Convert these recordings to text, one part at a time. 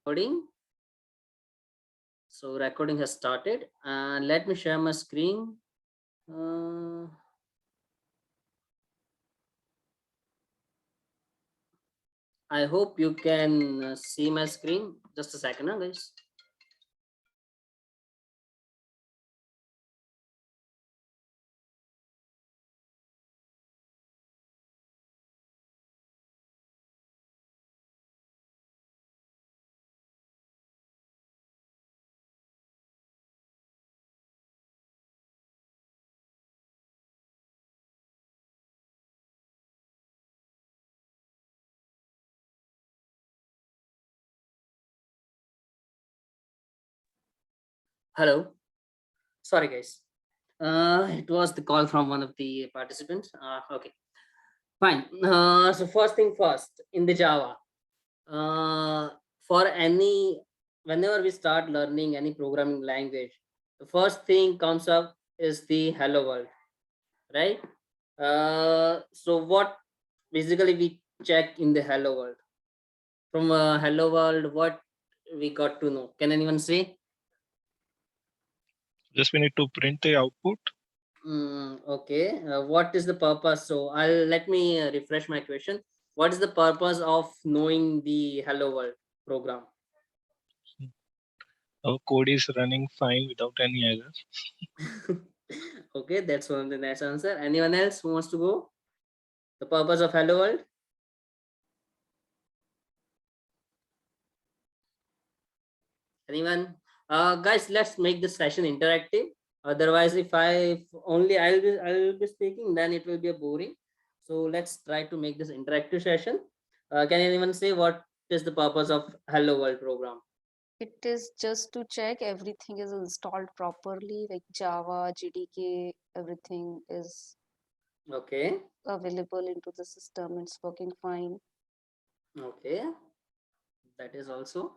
Recording. So recording has started, and let me share my screen. I hope you can see my screen. Just a second, guys. Hello. Sorry, guys. It was the call from one of the participants. Okay, fine. So first thing first, in the Java, uh, for any whenever we start learning any programming language, the first thing comes up is the hello world, right? So what basically we check in the hello world? From hello world, what we got to know? Can anyone say? Just we need to print the output. Okay. What is the purpose? So I'll let me refresh my question. What is the purpose of knowing the hello world program? Our code is running fine without any error. Okay, that's one of the nice answer. Anyone else who wants to go? The purpose of hello world? Anyone? Guys, let's make this session interactive. Otherwise, if I'll be speaking, then it will be a boring. So let's try to make this interactive session. Can anyone say what is the purpose of hello world program? It is just to check everything is installed properly, like Java, JDK, everything is Okay. available into the system. It's working fine. Okay. That is also.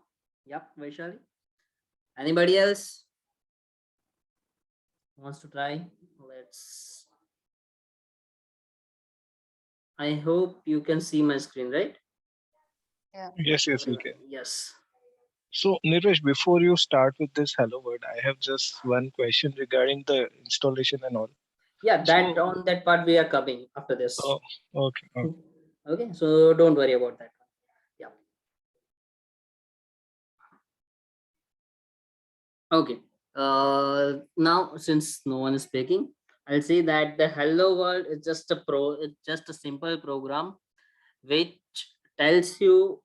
Yep, Vaishali. Anybody else wants to try? Let's. I hope you can see my screen, right? Yeah. Yes, we can. Yes. So, Nirvesh, before you start with this hello world, I have just one question regarding the installation and all. Yeah, that So, on that part we are coming after this. oh, okay. Okay, so don't worry about that. Yeah. Okay. Now since no one is speaking, I'll say that the hello world is just it's just a simple program which tells you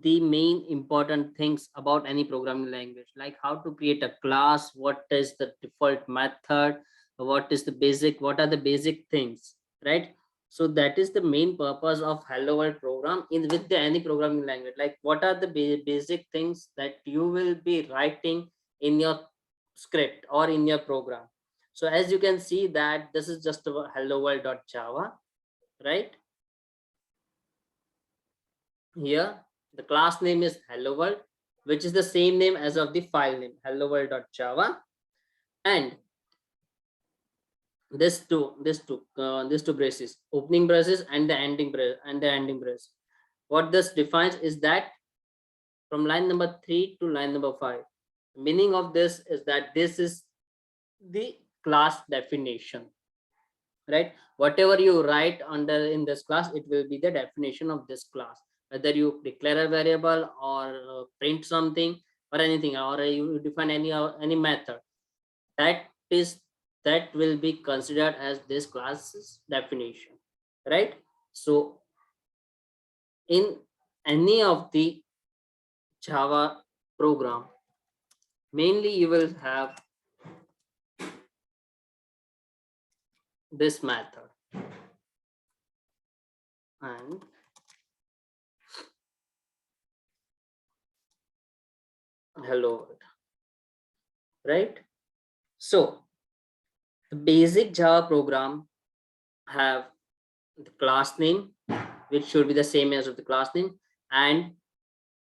the main important things about any programming language, like how to create a class, what is the default method, what are the basic things, right? So that is the main purpose of hello world program in with any programming language, like what are the basic things that you will be writing in your script or in your program. So as you can see that this is just a hello world.java, right? Here, the class name is hello world, which is the same name as of the file name, hello world.java. And these two braces, opening braces and the ending brace. What this defines is that from line number 3 to line number 5, the meaning of this is that this is the class definition, right? Whatever you write under in this class, it will be the definition of this class, whether you declare a variable or print something or anything, or you define any method, that is that will be considered as this class's definition, right? So in any of the Java program, mainly you will have this method and hello world, right? So the basic Java program have the class name, which should be the same as of the class name, and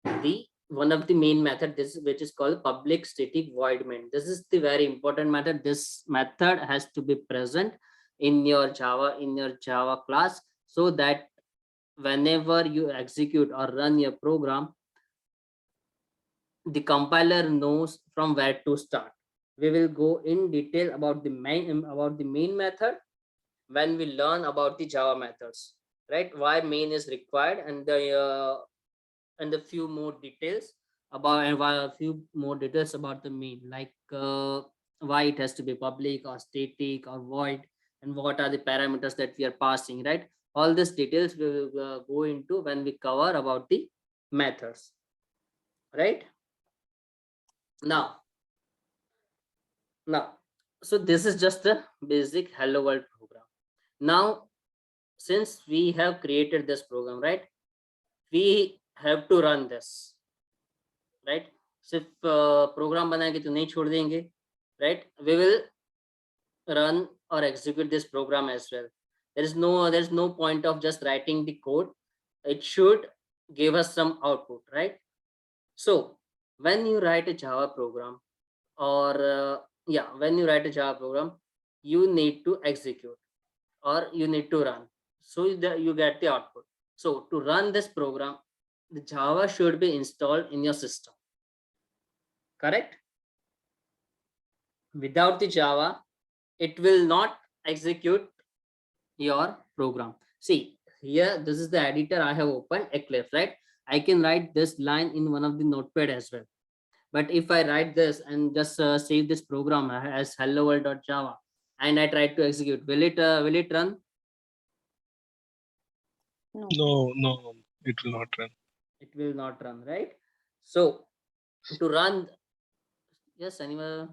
the one of the main method, this which is called public static void main. This is the very important method. This method has to be present in your Java class, so that whenever you execute or run your program, the compiler knows from where to start. We will go in detail about the main method when we learn about the Java methods, right? Why main is required, and a few more details about the main, like why it has to be public or static or void, and what are the parameters that we are passing, right? All these details we will go into when we cover about the methods, right? Now now so this is just the basic hello world program. Now, since we have created this program, right, we have to run this, right? सिर्फ programme बना के तो नहीं छोड़ देंगे, right? We will run or execute this program as well. There's no point of just writing the code. It should give us some output, right? So when you write a Java program, or when you write a Java program, you need to execute or you need to run, so that you get the output. So to run this program, the Java should be installed in your system, correct? Without the Java, it will not execute your program. See here, this is the editor. I have opened Eclipse, right? I can write this line in one of the notepad as well. But if I write this and just save this program as hello world.java, and I try to execute, will it run? No, it will not run. It will not run, right? So to run, yes, anyone,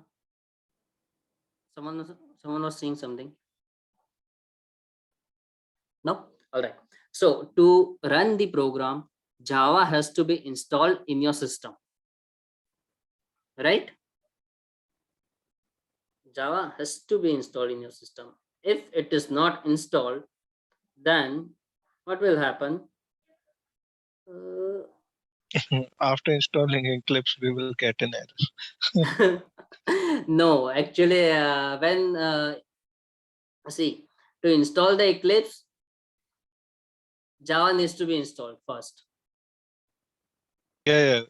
someone was saying something. No, all right. So to run the program, Java has to be installed in your system, right? Java has to be installed in your system. If it is not installed, then what will happen? After installing Eclipse, we will get an error. No, actually, when see, to install the Eclipse, Java needs to be installed first. Yeah.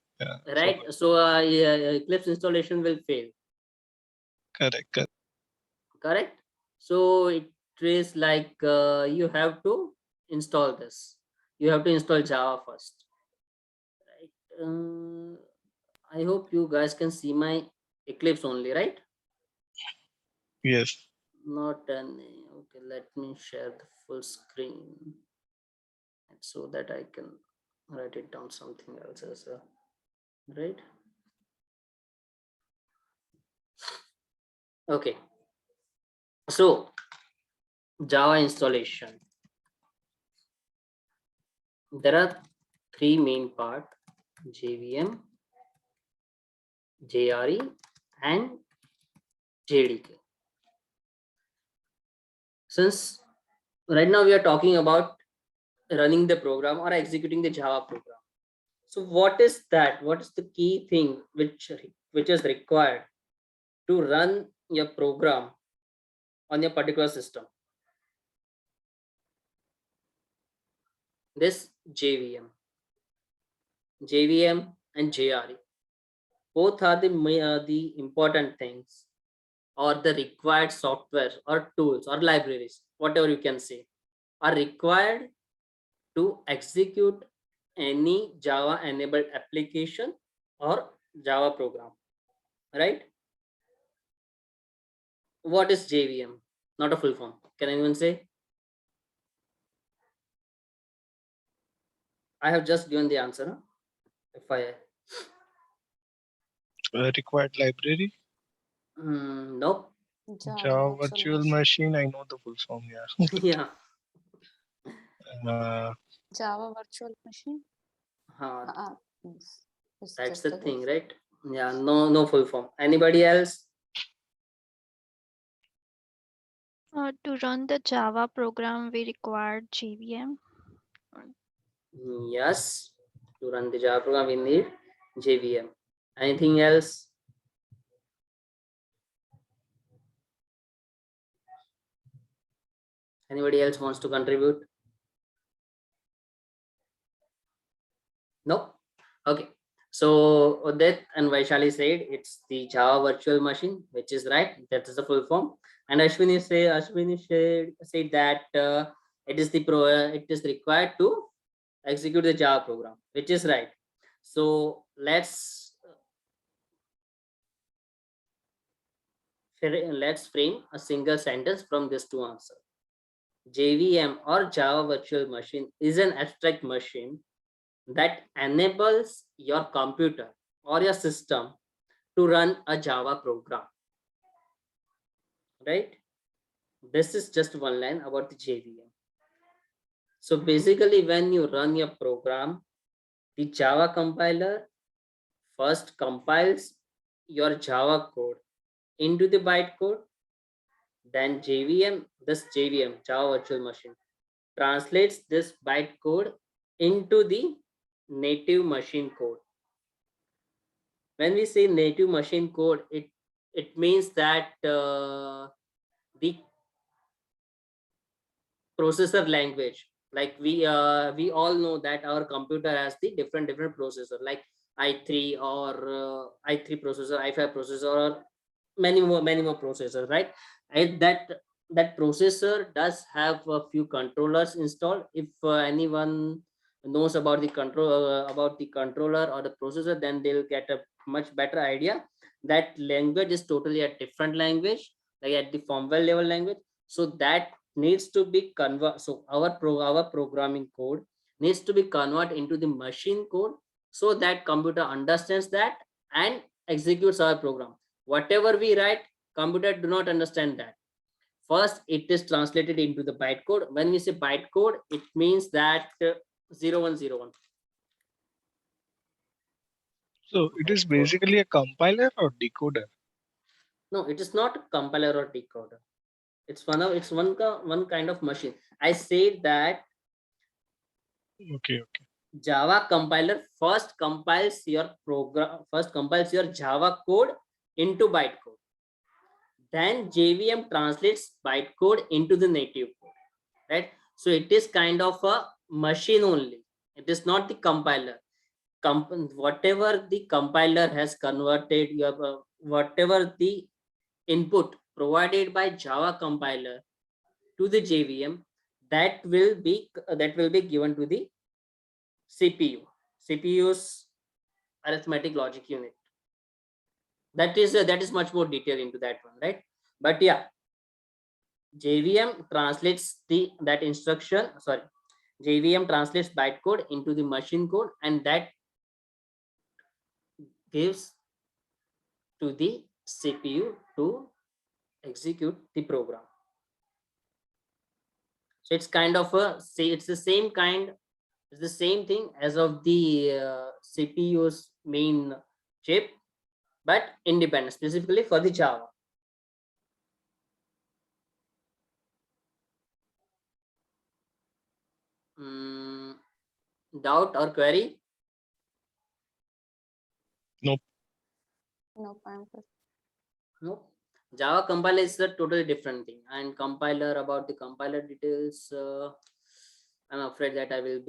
Right. So Eclipse installation will fail. Correct. So it is like you have to install this. You have to install Java first. Right. I hope you guys can see my Eclipse only, right? Yes. Not any. Okay, let me share the full screen so that I can write it down something else as well, right? Okay, so Java installation, there are three main part: JVM, JRE, and JDK. Since right now we are talking about running the program or executing the Java program, so what is that? What is the key thing which is required to run your program on your particular system? This JVM and JRE, both are the important things, or the required software or tools or libraries, whatever you can say, are required to execute any Java enabled application or Java program, right? What is JVM? Not a full form. Can anyone say? I have just given the answer. Huh? If I Required library. Nope. Java Virtual Machine. I know the full form. Yeah. Yeah. Java Virtual Machine. That's the thing, right? Yeah. No full form. Anybody else? To run the Java program, we require JVM. Yes. To run the Java program, we need JVM. Anything else? Anybody else wants to contribute? No? Okay. So Udit and Vaishali said it's the Java virtual machine, which is right. That is the full form. And Ashwini said that it is required to execute the Java program, which is right. So let's frame a single sentence from this two answer. JVM or Java virtual machine is an abstract machine that enables your computer or your system to run a Java program, right? This is just one line about the JVM. So basically, when you run your program, the Java compiler first compiles your Java code into the bytecode, then this JVM, Java virtual machine, translates this bytecode into the native machine code. When we say native machine code, it means that the processor language, like we all know that our computer has the different processor, like i3 or i3 processor, i5 processor, or many more processors, right? And that processor does have a few controllers installed. If anyone knows about the controller or the processor, then they'll get a much better idea. That language is totally a different language, like at the firmware level language. So that needs to be convert. So our programming code needs to be converted into the machine code, so that computer understands that and executes our program. Whatever we write, computer do not understand that. First, it is translated into the bytecode. When we say bytecode, it means that 0101. So it is basically a compiler or decoder? No, it is not a compiler or decoder. It's one kind of machine. I said that Okay. Java compiler first compiles your Java code into bytecode. Then JVM translates bytecode into the native code, right? So it is kind of a machine only. It is not the compiler. Whatever the compiler has converted, whatever the input provided by Java compiler to the JVM, that will be given to the CPU's arithmetic logic unit. That is much more detail into that one, right? But yeah, JVM translates that instruction. Sorry, JVM translates bytecode into the machine code, and that gives to the CPU to execute the program. So it's kind of it's the same kind. It's the same thing as of the CPU's main chip, but independent, specifically for the Java. Doubt or query? Nope, I'm good. No. Java compiler is a totally different thing, and compiler, about the compiler details, I'm afraid that I'll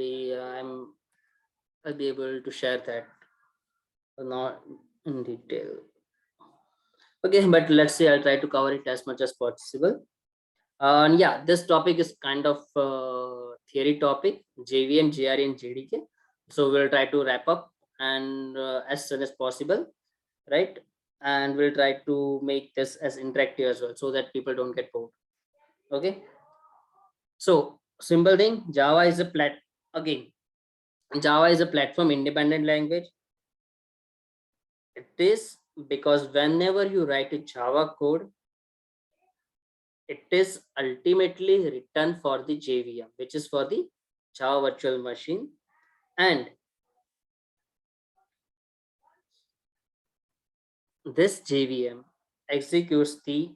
be able to share that, not in detail. Okay, but let's see, I'll try to cover it as much as possible. And yeah, this topic is kind of theory topic, JVM, GRE, and JDK. So we'll try to wrap up and as soon as possible, right? And we'll try to make this as interactive as well, so that people don't get bored. Okay. So simple thing, Java is a Java is a platform independent language. It is because whenever you write a Java code, it is ultimately written for the JVM, which is for the Java virtual machine, and this JVM executes the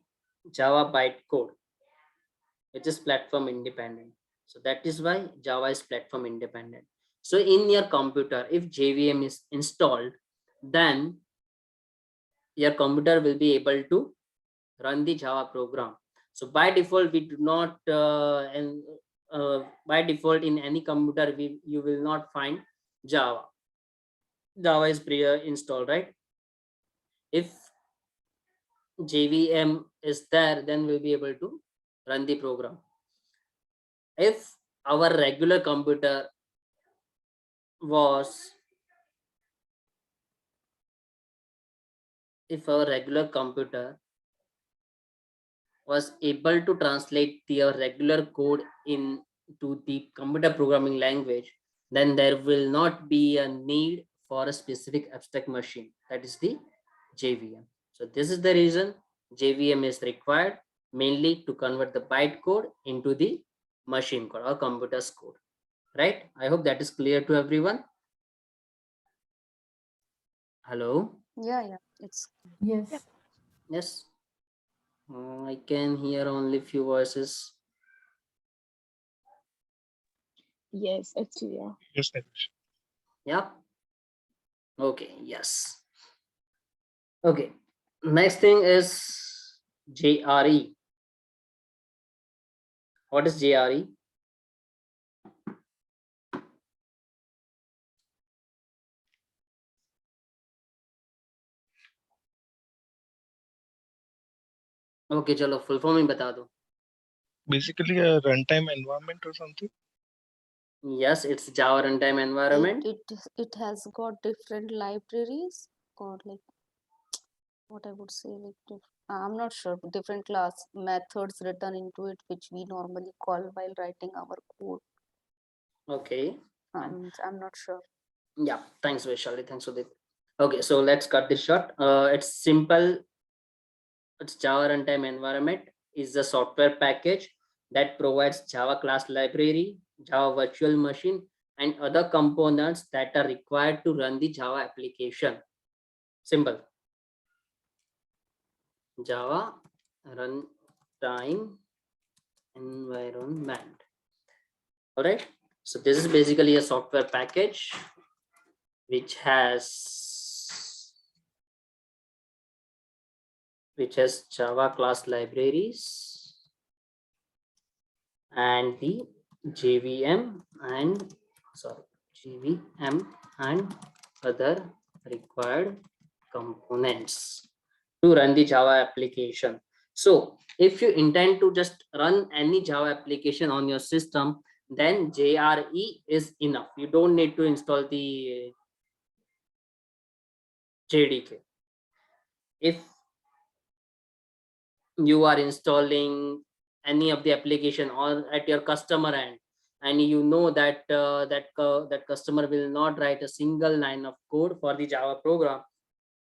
Java bytecode, which is platform independent. So that is why Java is platform independent. So in your computer, if JVM is installed, then your computer will be able to run the Java program. So by default, we do not, by default in any computer, you will not find Java. Java is pre-installed, right? If JVM is there, then we'll be able to run the program. If our regular computer was, if our regular computer was able to translate your regular code into the computer programming language, then there will not be a need for a specific abstract machine, that is the JVM. So this is the reason JVM is required, mainly to convert the byte code into the machine code or computer's code, right? I hope that is clear to everyone. Hello? Yeah, it's Yes. Yes. I can hear only few voices. Yes, it's clear. Yes, Nilesh. Yeah. Okay. Yes. Okay. Next thing is JRE. What is JRE? Okay, चलो full form ही बता दो. Basically a runtime environment or something. Yes, it's Java runtime environment. it has got different libraries, or like what I would say, like I'm not sure, different class methods written into it, which we normally call while writing our code. Okay. I'm not sure. Yeah. Thanks, Vaishali. Thanks, Udit. Okay, so let's cut this short. It's simple. It's Java runtime environment is a software package that provides Java class library, Java virtual machine, and other components that are required to run the Java application. Simple. Java runtime environment. All right. So this is basically a software package which has Java class libraries and the JVM and other required components to run the Java application. So if you intend to just run any Java application on your system, then JRE is enough. You don't need to install the JDK. If you are installing any of the application or at your customer end, and you know that that customer will not write a single line of code for the Java program,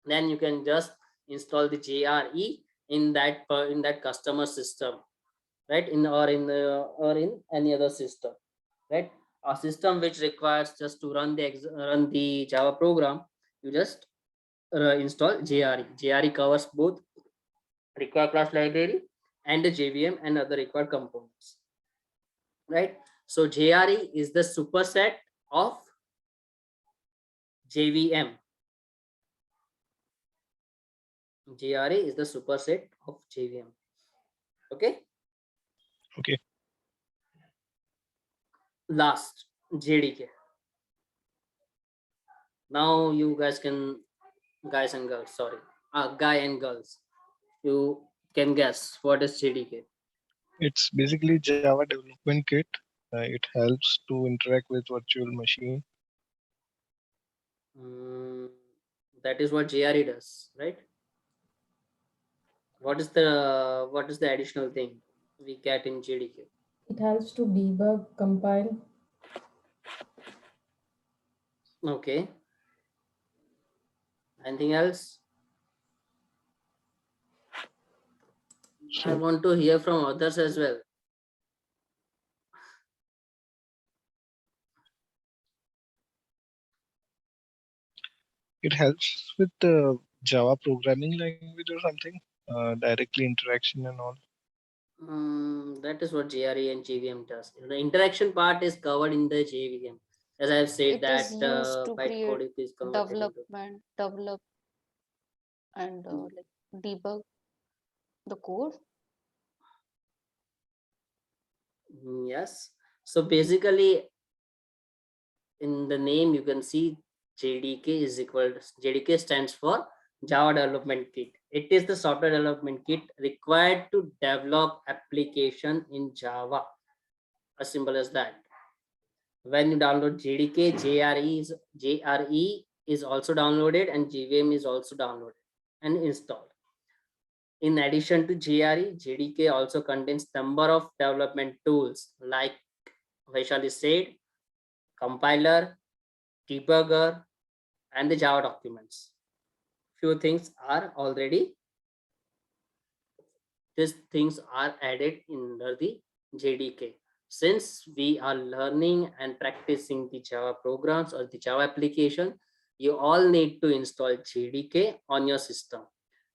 then you can just install the JRE in that customer system, right? Or in any other system, right? A system which requires just to run the Java program, you just install JRE. JRE covers both required class library and the JVM and other required components, right? So JRE is the superset of JVM. JRE is the superset of JVM. Okay. Okay. Last, JDK. Now you guys and girls, sorry, guy and girls, you can guess what is JDK. It's basically Java development kit. It helps to interact with virtual machine. That is what JRE does, right? What is the additional thing we get in JDK? It helps to debug, compile. Okay. Anything else? I So want to hear from others as well. it helps with the Java programming language or something, directly interaction and all. That is what JRE and JVM does. The interaction part is covered in the JVM. As I have said It that is used to bytecode create is converted into. develop, and like debug the code. Yes. So basically, in the name you can see JDK is equal to, JDK stands for Java Development Kit. It is the software development kit required to develop application in Java. As simple as that. When you download JDK, JRE is also downloaded, and JVM is also downloaded and installed. In addition to JRE, JDK also contains number of development tools like Vaishali said, compiler, debugger, and the Java documents. Few things are already, these things are added under the JDK. Since we are learning and practicing the Java programs or the Java application, you all need to install JDK on your system.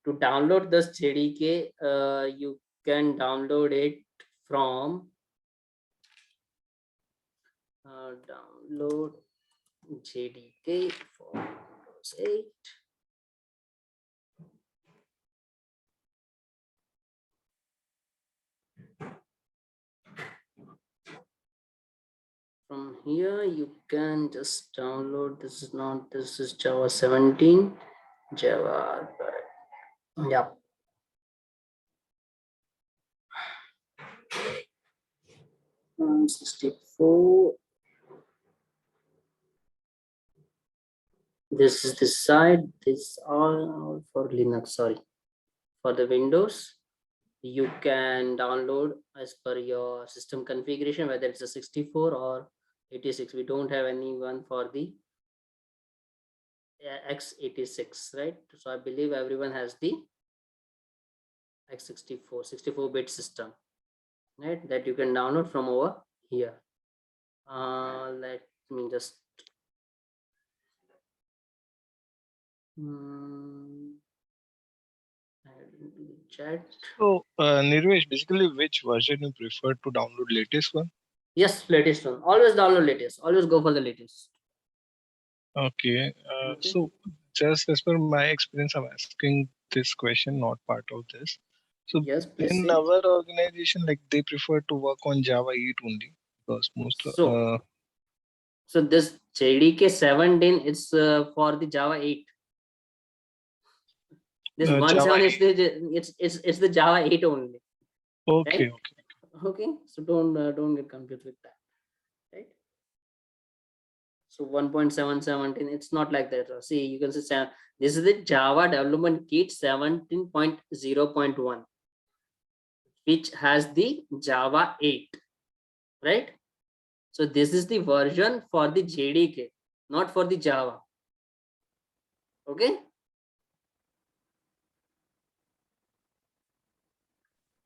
To download this JDK, you can download it from download JDK for Windows 8. From here you can just download. This is not, this is Java 17, Java, yeah. Um, 64. This is the side. This all for Linux. Sorry, for the Windows, you can download as per your system configuration, whether it's a 64 or 86. We don't have any one for the x86, right? So I believe everyone has the x64, 64-bit system, right? That you can download from over here. Let me just add into the chat. So, Nirvesh, basically, which version you prefer to download? Latest one? Yes, latest one. Always download latest. Always go for the latest. Okay. Okay. So, just as per my experience, I'm asking this question, not part of this. So, Yes, please in say. our organization, like they prefer to work on Java 8 only because most. So this JDK 17 is for the Java 8. This Java 17 is the it's the Java 8 only. Okay, Right? okay. Okay. So don't get confused with that. Right. So 1.717, it's not like that. See, you can say this is the Java Development Kit 17.0.1, which has the Java 8, right? So this is the version for the JDK, not for the Java. Okay.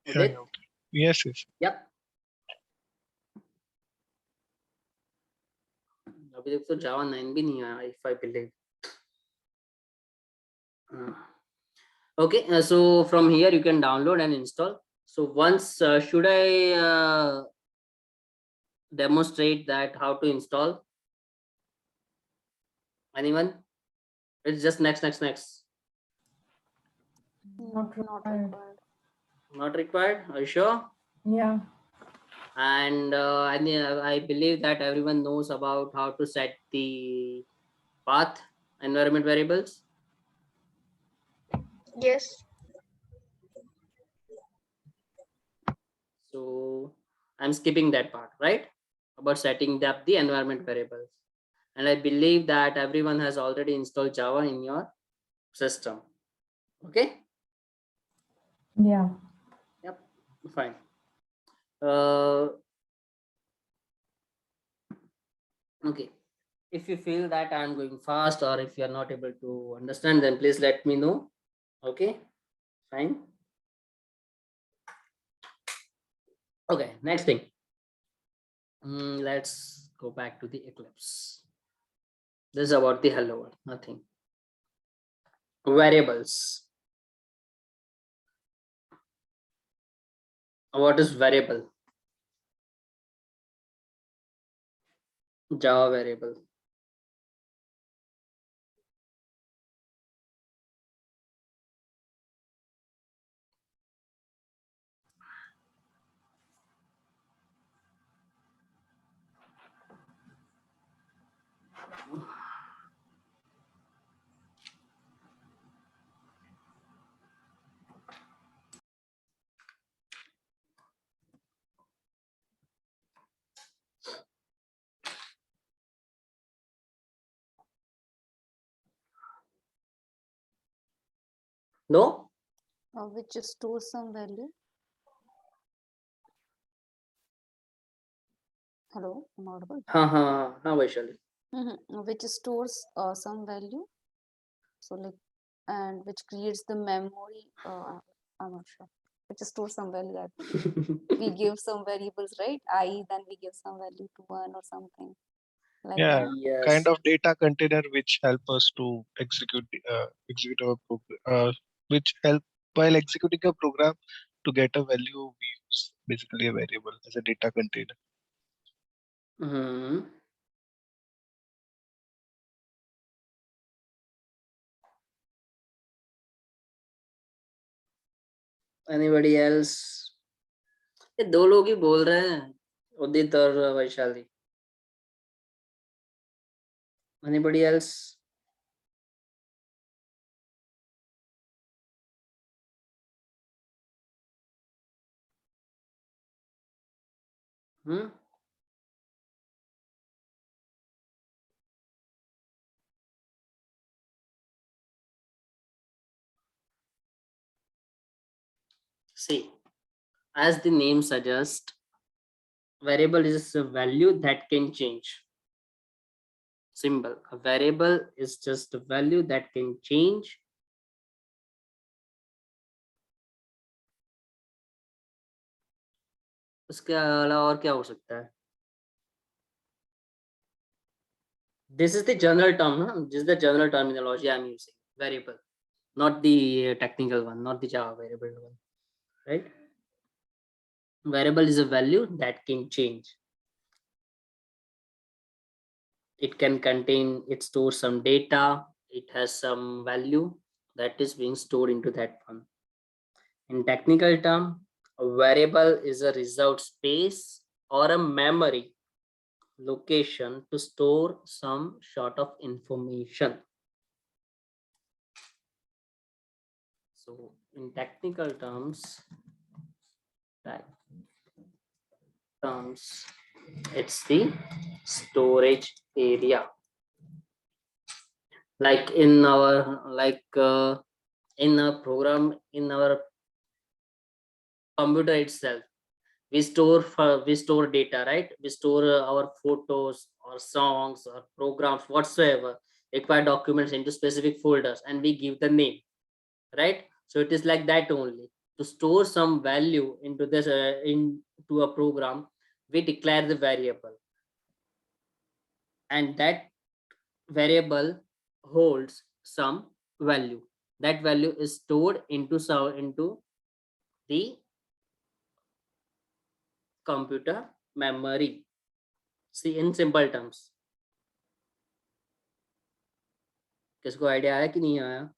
Yeah, Okay. okay. Yes, yes. Yep. अभी तक तो Java 9 भी नहीं आया, if I believe. Okay, so from here you can download and install. So once should I demonstrate that how to install? Anyone? It's just next. Not Not required. required. Not required. Are you sure? Yeah. And I believe that everyone knows about how to set the path environment variables. Yes. So I'm skipping that part, right? About setting up the environment variables. And I believe that everyone has already installed Java in your system. Okay. Yeah. Yep. Fine. Okay. If you feel that I'm going fast or if you're not able to understand, then please let me know. Okay. Fine. Okay. Next thing. Let's go back to the Eclipse. This is about the hello world. Nothing. Variables. What is variable? Java variable. No? Which stores some value. Hello, I'm audible. Ha, Vaishali. Which stores some value. So like, and which creates the memory. I'm not sure. Which stores some value that we give some variables, right? I then we give some value to one or something like Yeah, that. Yes. kind of data container which help us to execute our program, which help while executing a program to get a value. We use basically a variable as a data container. Mhm. Anybody else? ये दो लोग ही बोल रहे हैं, उदित और Vaishali. Anybody else? Hmm? See, as the name suggests, variable is a value that can change. Simple. A variable is just a value that can change. उसके अलावा और क्या हो सकता है? This is the general term, huh? This is the general terminology I'm using. Variable, not the technical one, not the Java variable one, right? Variable is a value that can change. It can contain, it stores some data, it has some value that is being stored into that one. In technical term, a variable is a reserved space or a memory location to store some sort of information. So in technical terms, it's the storage area. Like in our in a program, in our computer itself, we store data, right? We store our photos or songs or programs whatsoever, required documents into specific folders, and we give the name, right? So it is like that only. To store some value into this into a program, we declare the variable, and that variable holds some value. That value is stored into the computer memory. See, in simple terms. किसको idea आया कि नहीं आया?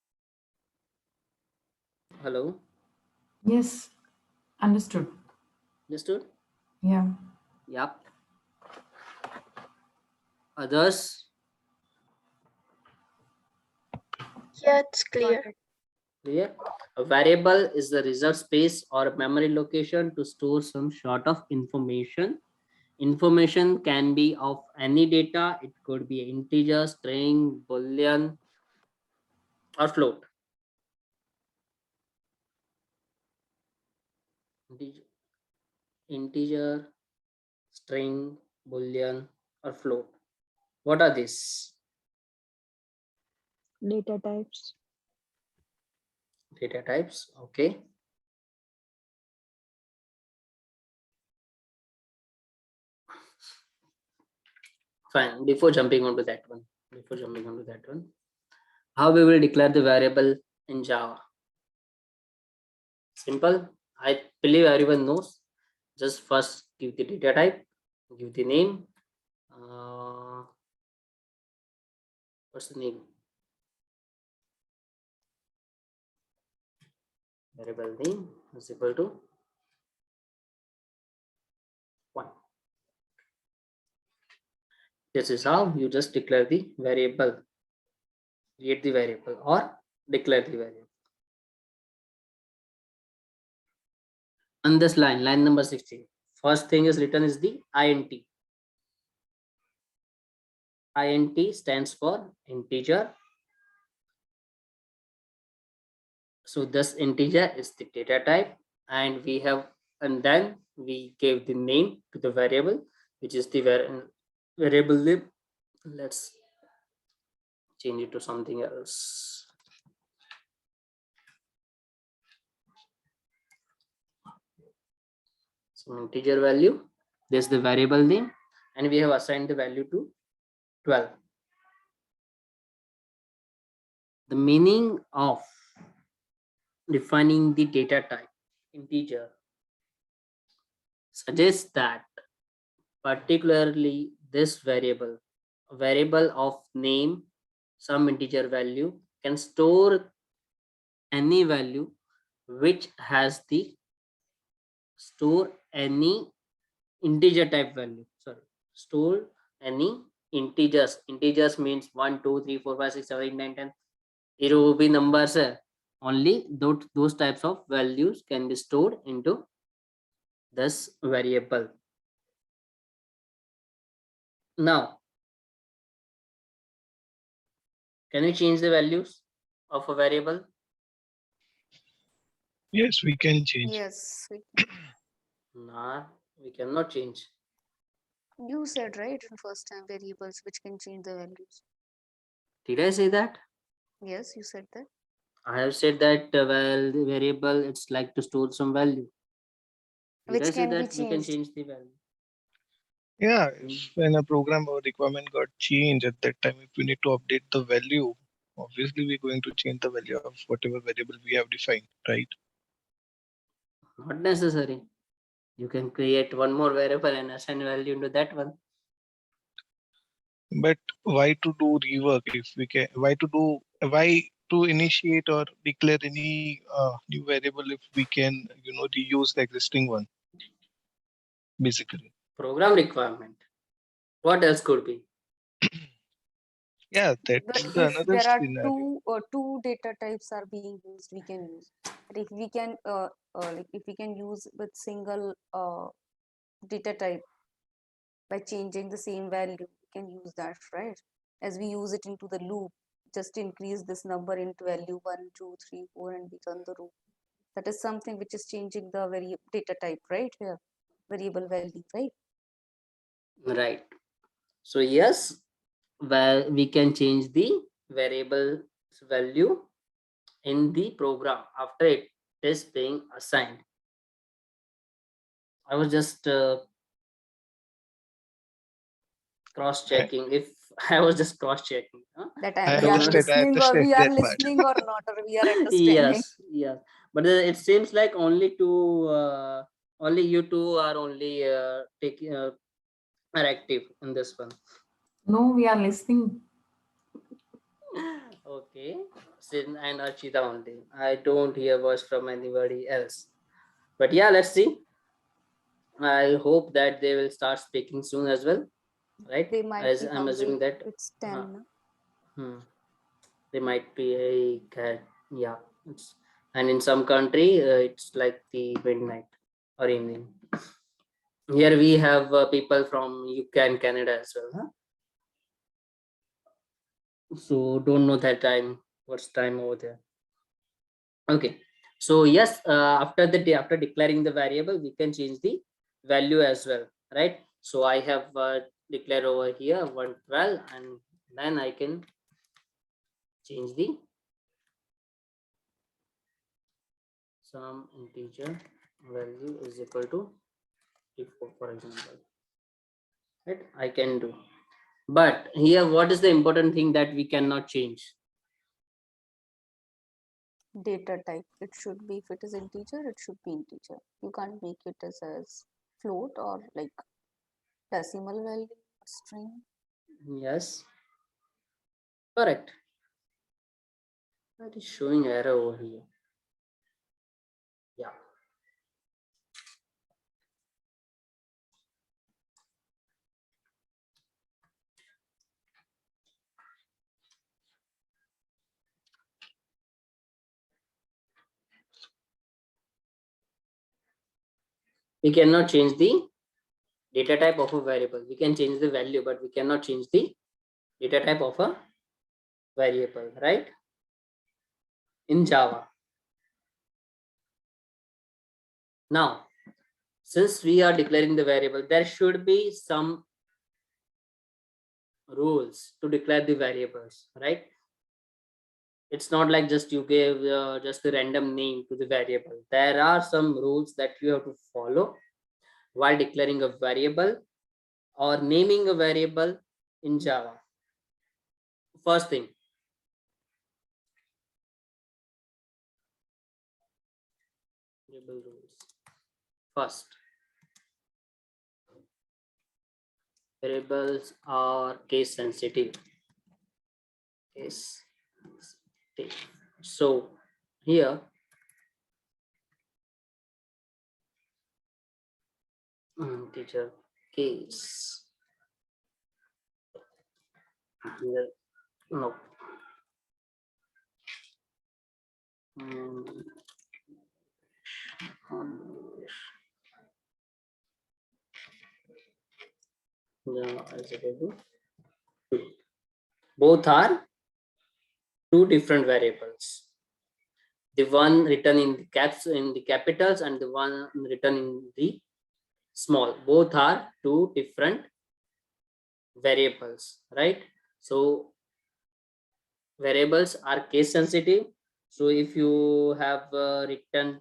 Hello, Yes, understood. understood? Yeah. Yep. Others? Yeah, it's clear. Clear? A variable is the reserved space or memory location to store some sort of information. Information can be of any data. It could be integer, string, boolean, or float. Integer, string, boolean, or float. What are these? Data types. Data types. Okay. Fine. Before jumping onto that one, how we will declare the variable in Java? Simple. I believe everyone knows. Just first give the data type, give the name, what's the name? Variable name is equal to 1. This is how you just declare the variable, create the variable or declare the variable. On this line number 16, first thing is written is the int. Int stands for integer. So this integer is the data type, and then we gave the name to the variable, which is the variable name. Let's change it to something else. Some integer value. This is the variable name, and we have assigned the value to 12. The meaning of defining the data type integer suggests that particularly this variable, a variable of name, some integer value, can store any value which has the store any integer type value. Sorry, store any integers. Integers means 1, 2, 3, 4, 5, 6, 7, 8, 9, 10. ये जो भी numbers है, only those types of values can be stored into this variable. Now, can we change the values of a variable? Yes, we can change. Yes, Nah, we cannot change. you said right in first time variables which can change the values. Did I say that? Yes, you said that. I have said that well, the variable it's like to store some value. Did Which I say can be that we can changed. change the value? Yeah, if when a program or requirement got changed at that time, if we need to update the value, obviously we're going to change the value of whatever variable we have defined, right? Not necessary. You can create one more variable and assign value into that one. But why to do rework if we can? Why to initiate or declare any new variable if we can, reuse the existing one? Basically, Program requirement. What else could be? yeah, But that's if the another there are scenario. two data types are being used, we can use. But if we can if we can use with single data type by changing the same value, we can use that, right? As we use it into the loop, just increase this number into value 1, 2, 3, 4, and we run the loop. That is something which is changing the data type, right? Here, variable value, right? Right. So yes, well, we can change the variable value in the program after it is being assigned. I was just cross-checking. If I was just cross-checking, huh? That I we are understood. I listening or understand we are that part. listening or not, or we are understanding. yes, but it seems like only you two are only taking are active in this one. No, we are listening. Okay, Sin and Archita only. I don't hear voice from anybody else. But yeah, let's see. I hope that they will start speaking soon as well, right? They might As be I'm hungry. assuming that It's 10. they might be yeah. And in some country, it's like the midnight or evening. Here we have people from UK and Canada as well, huh? So don't know that time. What's time over there? Okay. So yes, after declaring the variable, we can change the value as well, right? So I have declared over here 112, and then I can change the some integer value is equal to 54, for example, right? I can do. But here, what is the important thing that we cannot change? Data type. It should be, if it is integer, it should be integer. You can't make it as float or like decimal value or string. Yes, correct. That is showing error over here. Yeah. We cannot change the data type of a variable. We can change the value, but we cannot change the data type of a variable, right? In Java. Now, since we are declaring the variable, there should be some rules to declare the variables, right? It's not like just you gave just a random name to the variable. There are some rules that you have to follow while declaring a variable or naming a variable in Java. First thing, variable rules. First, variables are case sensitive. Case sensitive. So here, teacher case. Here, no. Yeah, as it is. Both are two different variables. The one written in the caps in the capitals and the one written in the small. Both are two different variables, right? So variables are case sensitive. So if you have written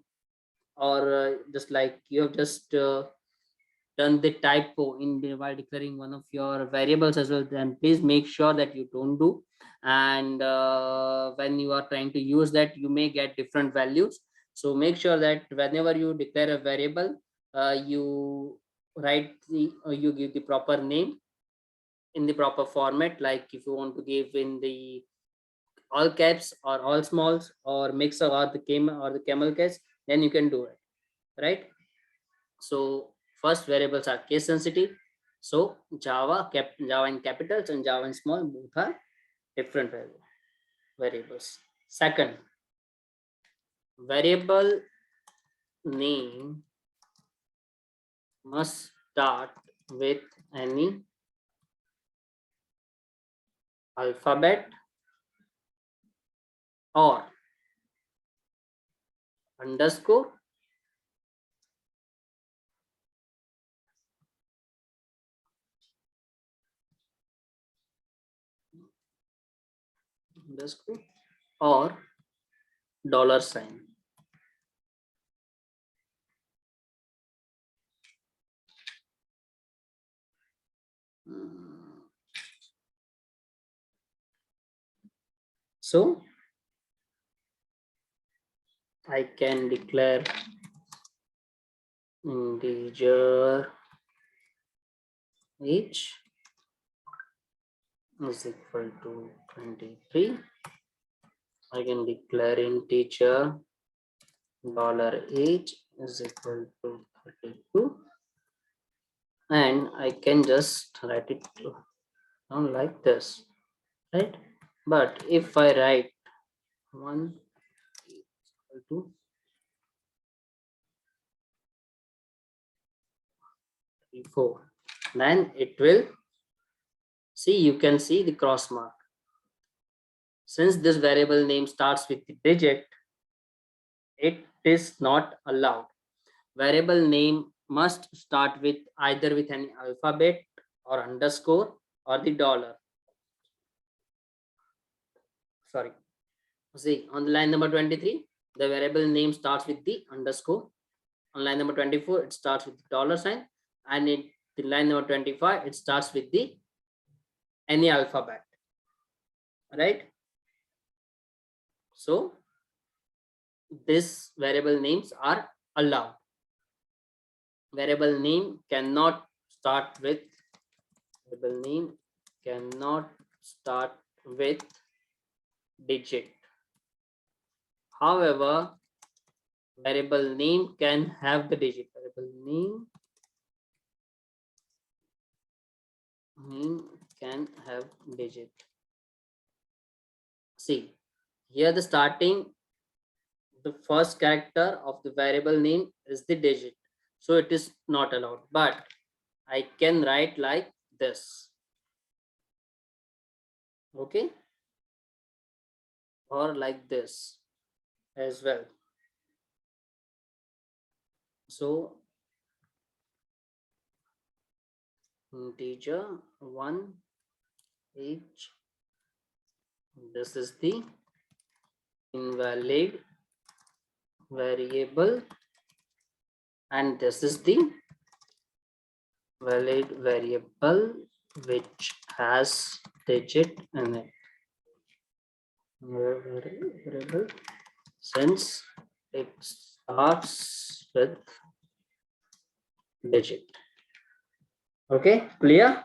or just like you have just done the typo in the, while declaring one of your variables as well, then please make sure that you don't do. And when you are trying to use that, you may get different values. So make sure that whenever you declare a variable, you write the you give the proper name in the proper format. Like if you want to give in the all caps or all smalls or mix of or the camel case, then you can do it, right? So first, variables are case sensitive. So Java in capitals and Java in small, both are different variables. Second, variable name must start with any alphabet or underscore or dollar sign. So I can declare integer each is equal to 23. I can declare integer $age is equal to 32, and I can just write it down like this, right? But if I write 1 equal to 34, then it will see, you can see the cross mark. Since this variable name starts with the digit, it is not allowed. Variable name must start with either with an alphabet or underscore or the dollar. Sorry. See, on the line number 23, the variable name starts with the underscore. On line number 24, it starts with the dollar sign. And in the line number 25, it starts with the any alphabet. Right? So, these variable names are allowed. Variable name cannot start with Variable name cannot start with digit. However, variable name can have the digit. Variable name can have digit. See, here the starting, the first character of the variable name is the digit. So it is not allowed, but I can write like this. Okay. Or like this as well. So integer 1 each. This is the invalid variable and this is the valid variable which has digit in it. Variable since it starts with digit. Okay, clear?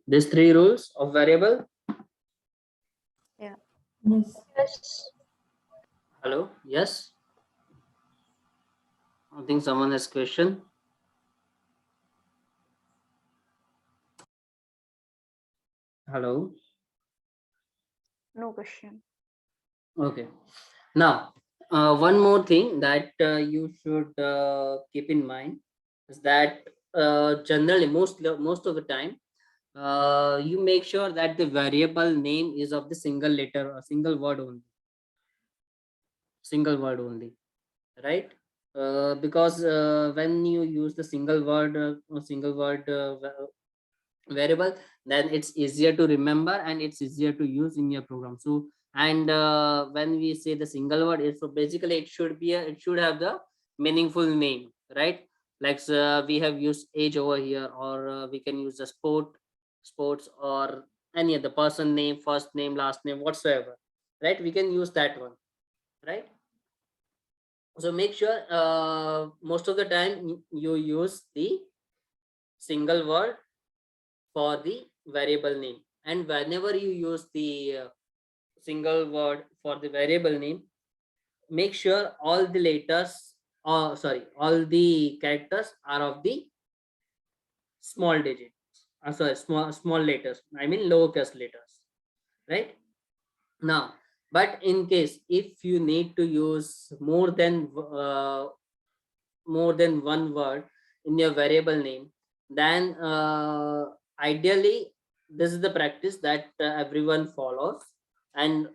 These three rules of variable. Yes. Hello, yes. I think someone has question. Hello. No question. Okay. Now, one more thing that you should keep in mind is that generally most of the time you make sure that the variable name is of the single letter or single word only, right? Because when you use the single word variable, then it's easier to remember and it's easier to use in your program. So and when we say the single word is, so basically it should have the meaningful name, right? Like we have used age over here, or we can use the sports or any other person name, first name, last name, whatsoever, right? We can use that one, right? So make sure most of the time you use the single word for the variable name, and whenever you use the single word for the variable name, make sure all the letters, or sorry, all the characters are of the small digits, sorry, small letters, I mean lowercase letters, right? Now, but in case if you need to use more than one word in your variable name, then ideally this is the practice that everyone follows, and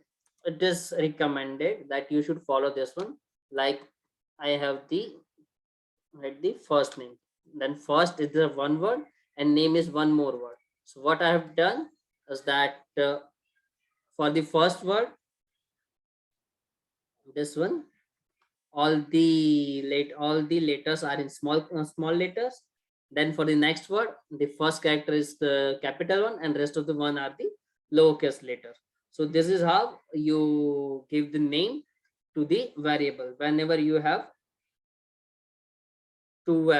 it is recommended that you should follow this one. Like I have the first name, then first is the one word and name is one more word. So what I have done is that for the first word, this one, all the letters are in small letters. Then for the next word, the first character is the capital one and rest of the one are the lowercase letter. So this is how you give the name to the variable whenever you have two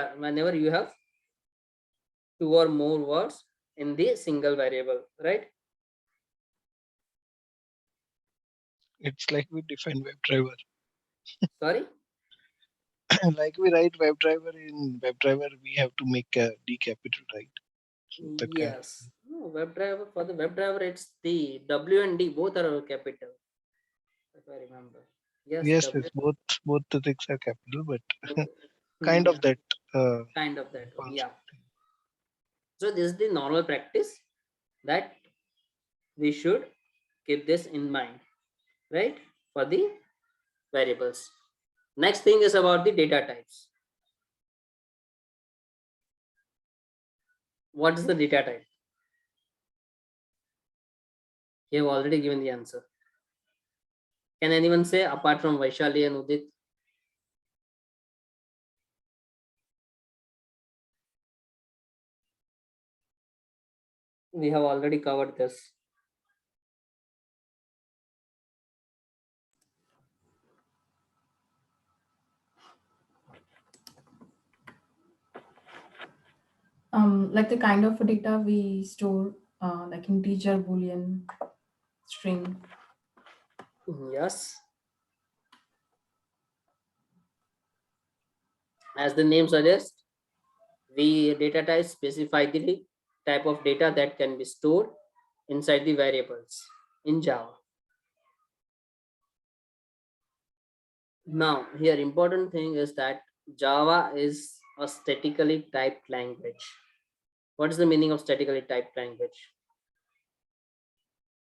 or more words in the single variable, right? It's like we define WebDriver. Sorry. Like we write WebDriver in WebDriver, we have to make a D capital, right? So that kind of Yes. No, WebDriver, for the WebDriver, it's the W and D both are capital, if I remember. Yes, yes, W. yes, both the things are capital, but kind Yeah, of that kind of that one. Yeah. concept. So this is the normal practice that we should keep this in mind, right? For the variables. Next thing is about the data types. What is the data type? You have already given the answer. Can anyone say apart from Vaishali and Udit? We have already covered this. Like the kind of data we store, like integer, boolean, string. Yes. As the name suggests, we data types specify the type of data that can be stored inside the variables in Java. Now, here important thing is that Java is a statically typed language. What is the meaning of statically typed language?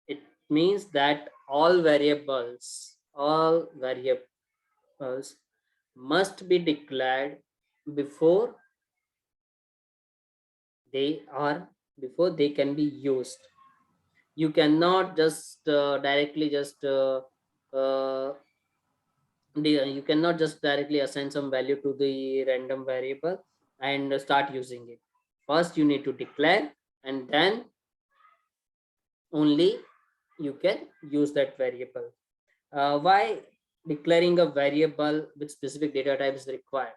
It means that all variables must be declared before they can be used. You cannot just directly just you cannot just directly assign some value to the random variable and start using it. First you need to declare, and then only you can use that variable. Why declaring a variable with specific data type is required?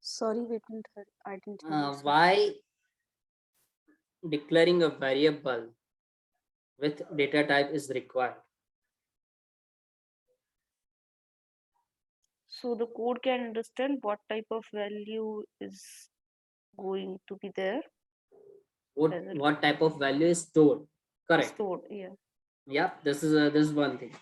Sorry, we didn't hear. I didn't hear you, sir. Why declaring a variable with data type is required? So the code can understand what type of value is going to be there. What type of value is stored? Correct. Stored, yeah. Yeah, this is one thing.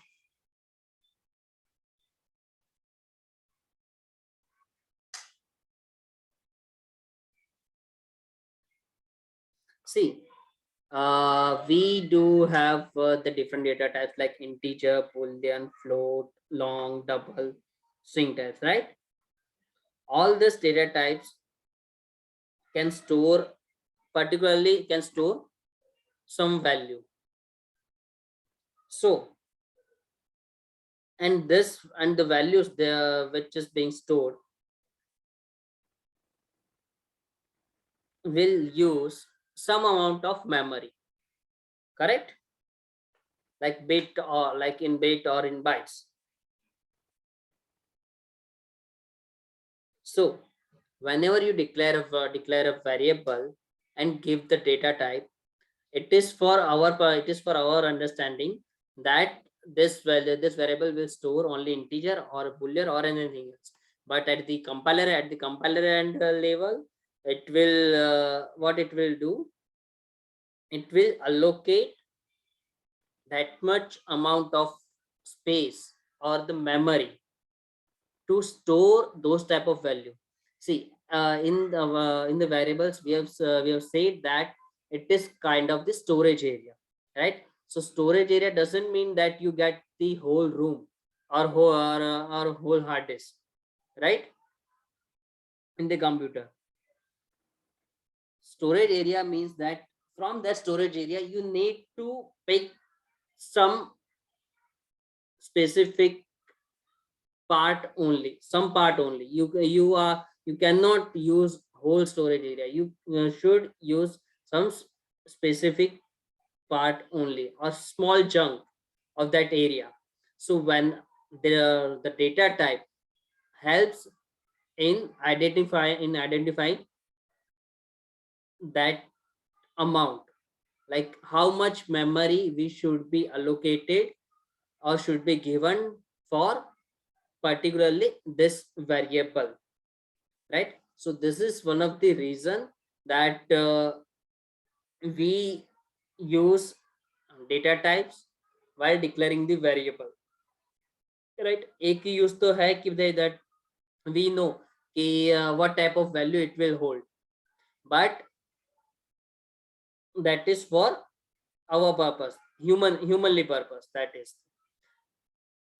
See, we do have the different data types like integer, boolean, float, long, double, string types, right? All these data types can store, particularly can store some value. So, and the values there which is being stored will use some amount of memory, correct? Like bit or like in bit or in bytes. So whenever you declare a variable and give the data type, it is for our understanding that this variable will store only integer or boolean or anything else. But at the compiler and level, it will what it will do, it will allocate that much amount of space or the memory to store those type of value. See, in the variables we have said that it is kind of the storage area, right? So storage area doesn't mean that you get the whole room or whole hard disk, right? In the computer, storage area means that from that storage area you need to pick some specific part only, some part only. You cannot use whole storage area. You should use some specific part only or small chunk of that area. So when the data type helps in identifying that amount, like how much memory we should be allocated or should be given for particularly this variable, right? So this is one of the reason that we use data types while declaring the variable, right? एक ही use तो है कि that we know कि what type of value it will hold, but that is for our purpose, humanly purpose. That is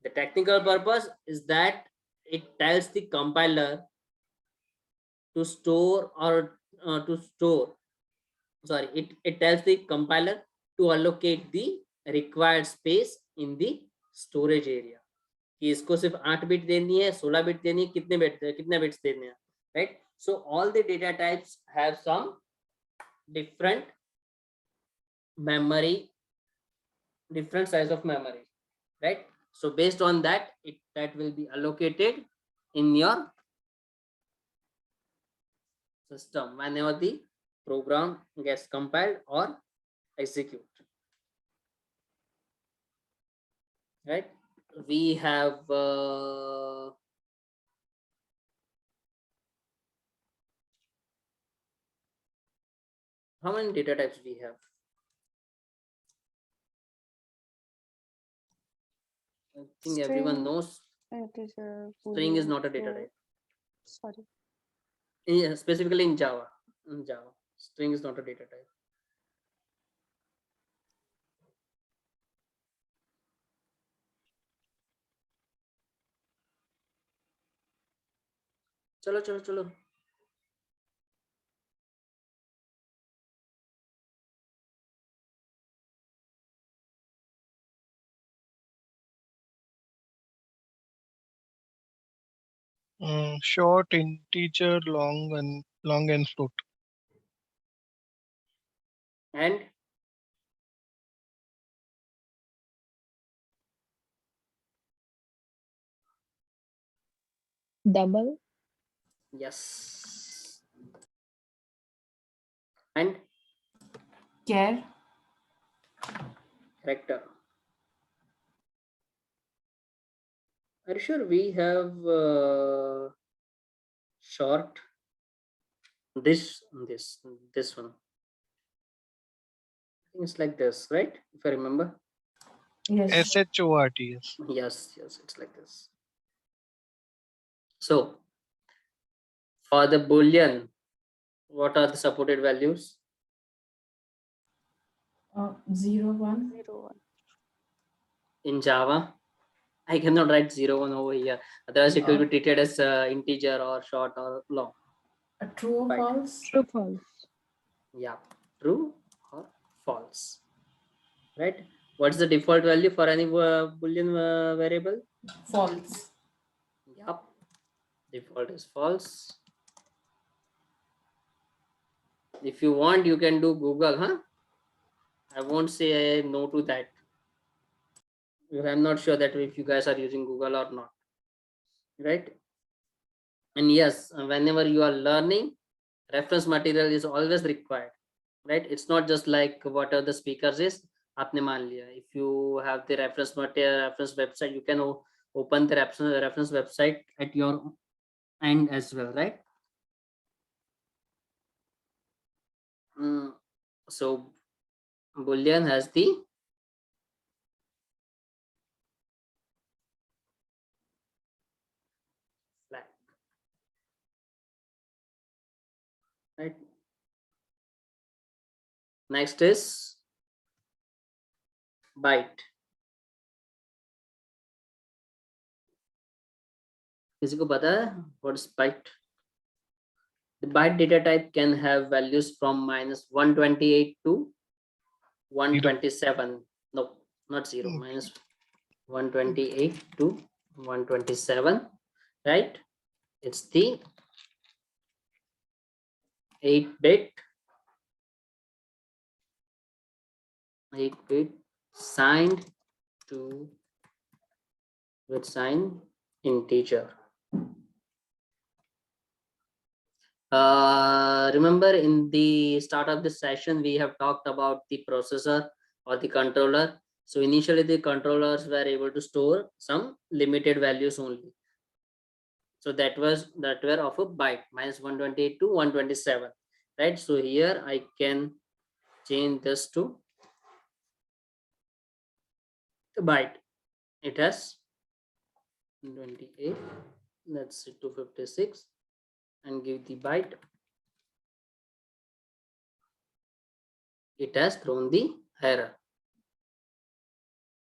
the technical purpose, is that it tells the compiler to store or to store, sorry, it tells the compiler to allocate the required space in the storage area कि इसको सिर्फ 8 bit देनी है, 16 bit देनी है, कितने bits देने हैं, right? So all the data types have some different memory, different size of memory. right? So based on that, that will be allocated in your system whenever the program gets compiled or executed, right? We have how many data types we have? I think everyone String, knows integer, string is boolean, not a data float. type. Sorry. Yeah, specifically in Java. In Java, string is not a data type. Chalo, chalo, chalo. Short, integer, long and float. And Double, yes. And Care. character. Are you sure we have short? This one. I think it's like this, right? If I remember. Yes. SHORT, yes. Yes, it's like this. So for the Boolean, what are the supported values? 0, 1. 0, 1. In Java, I cannot write 0, 1 over here. Otherwise, it will be treated as integer or short or long. True or Right. false? true, false. Yeah, true or false. Right? What's the default value for any Boolean variable? False. Yep. Default is false. If you want, you can do Google, huh? I won't say no to that. I'm not sure that if you guys are using Google or not, right? And yes, whenever you are learning, reference material is always required, right? It's not just like whatever the speakers is. आपने मान लिया. If you have the reference material, reference website, you can open the reference website at your end as well, right? So Boolean has the flag, right? Next is byte. किसी को पता है what is byte? The byte data type can have values from -128 to 127. No, not 0. Okay. -128 to 127, right? It's the 8-bit signed to with sign integer. Remember in the start of this session, we have talked about the processor or the controller. So initially the controllers were able to store some limited values only. So that were of a byte, -128 to 127, right? So here I can change this to the byte. It has 128, let's say 256, and give the byte. It has thrown the error.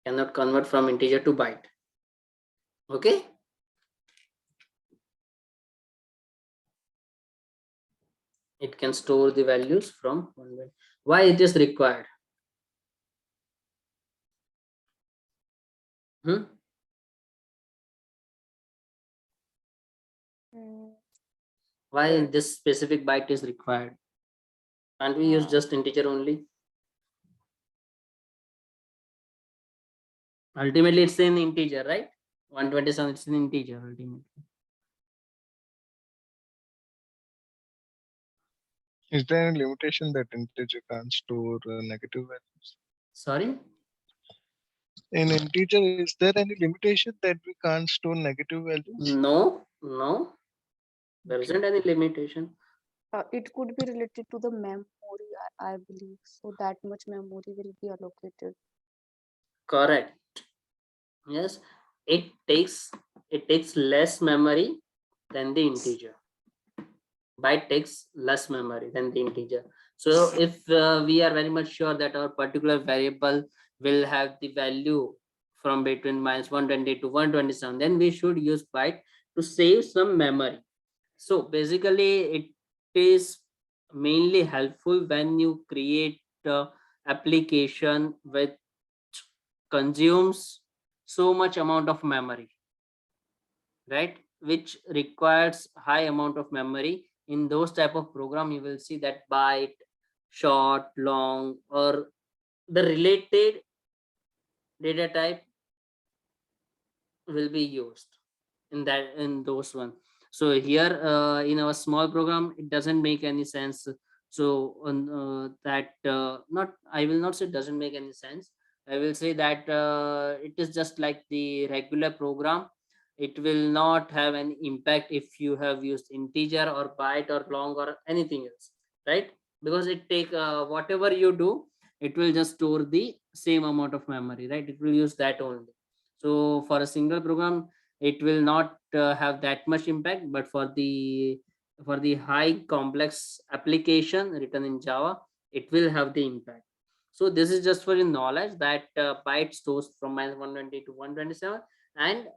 Cannot convert from integer to byte. Okay. It can store the values from one byte. Why it is required? Why this specific byte is required? Can't we use just integer only? Ultimately, it's an integer, right? 127, it's an integer ultimately. Is there any limitation that integer can't store negative values? Sorry? In integer, is there any limitation that we can't store negative values? No, no, there isn't any limitation. It could be related to the memory, I believe. So that much memory will be allocated. Correct. Yes, it takes less memory than the integer. Byte takes less memory than the integer. So if we are very much sure that our particular variable will have the value from between -120 to 127, then we should use byte to save some memory. So basically, it is mainly helpful when you create application which consumes so much amount of memory, right? Which requires high amount of memory. In those type of program, you will see that byte, short, long, or the related data type will be used in those one. So here in our small program, it doesn't make any sense. So not, I will not say doesn't make any sense. I will say that it is just like the regular program. It will not have any impact if you have used integer or byte or long or anything else, right? Because it take whatever you do, it will just store the same amount of memory, right? It will use that only. So for a single program, it will not have that much impact, but for the high complex application written in Java, it will have the impact. So this is just for your knowledge that byte stores from -120 to 127, and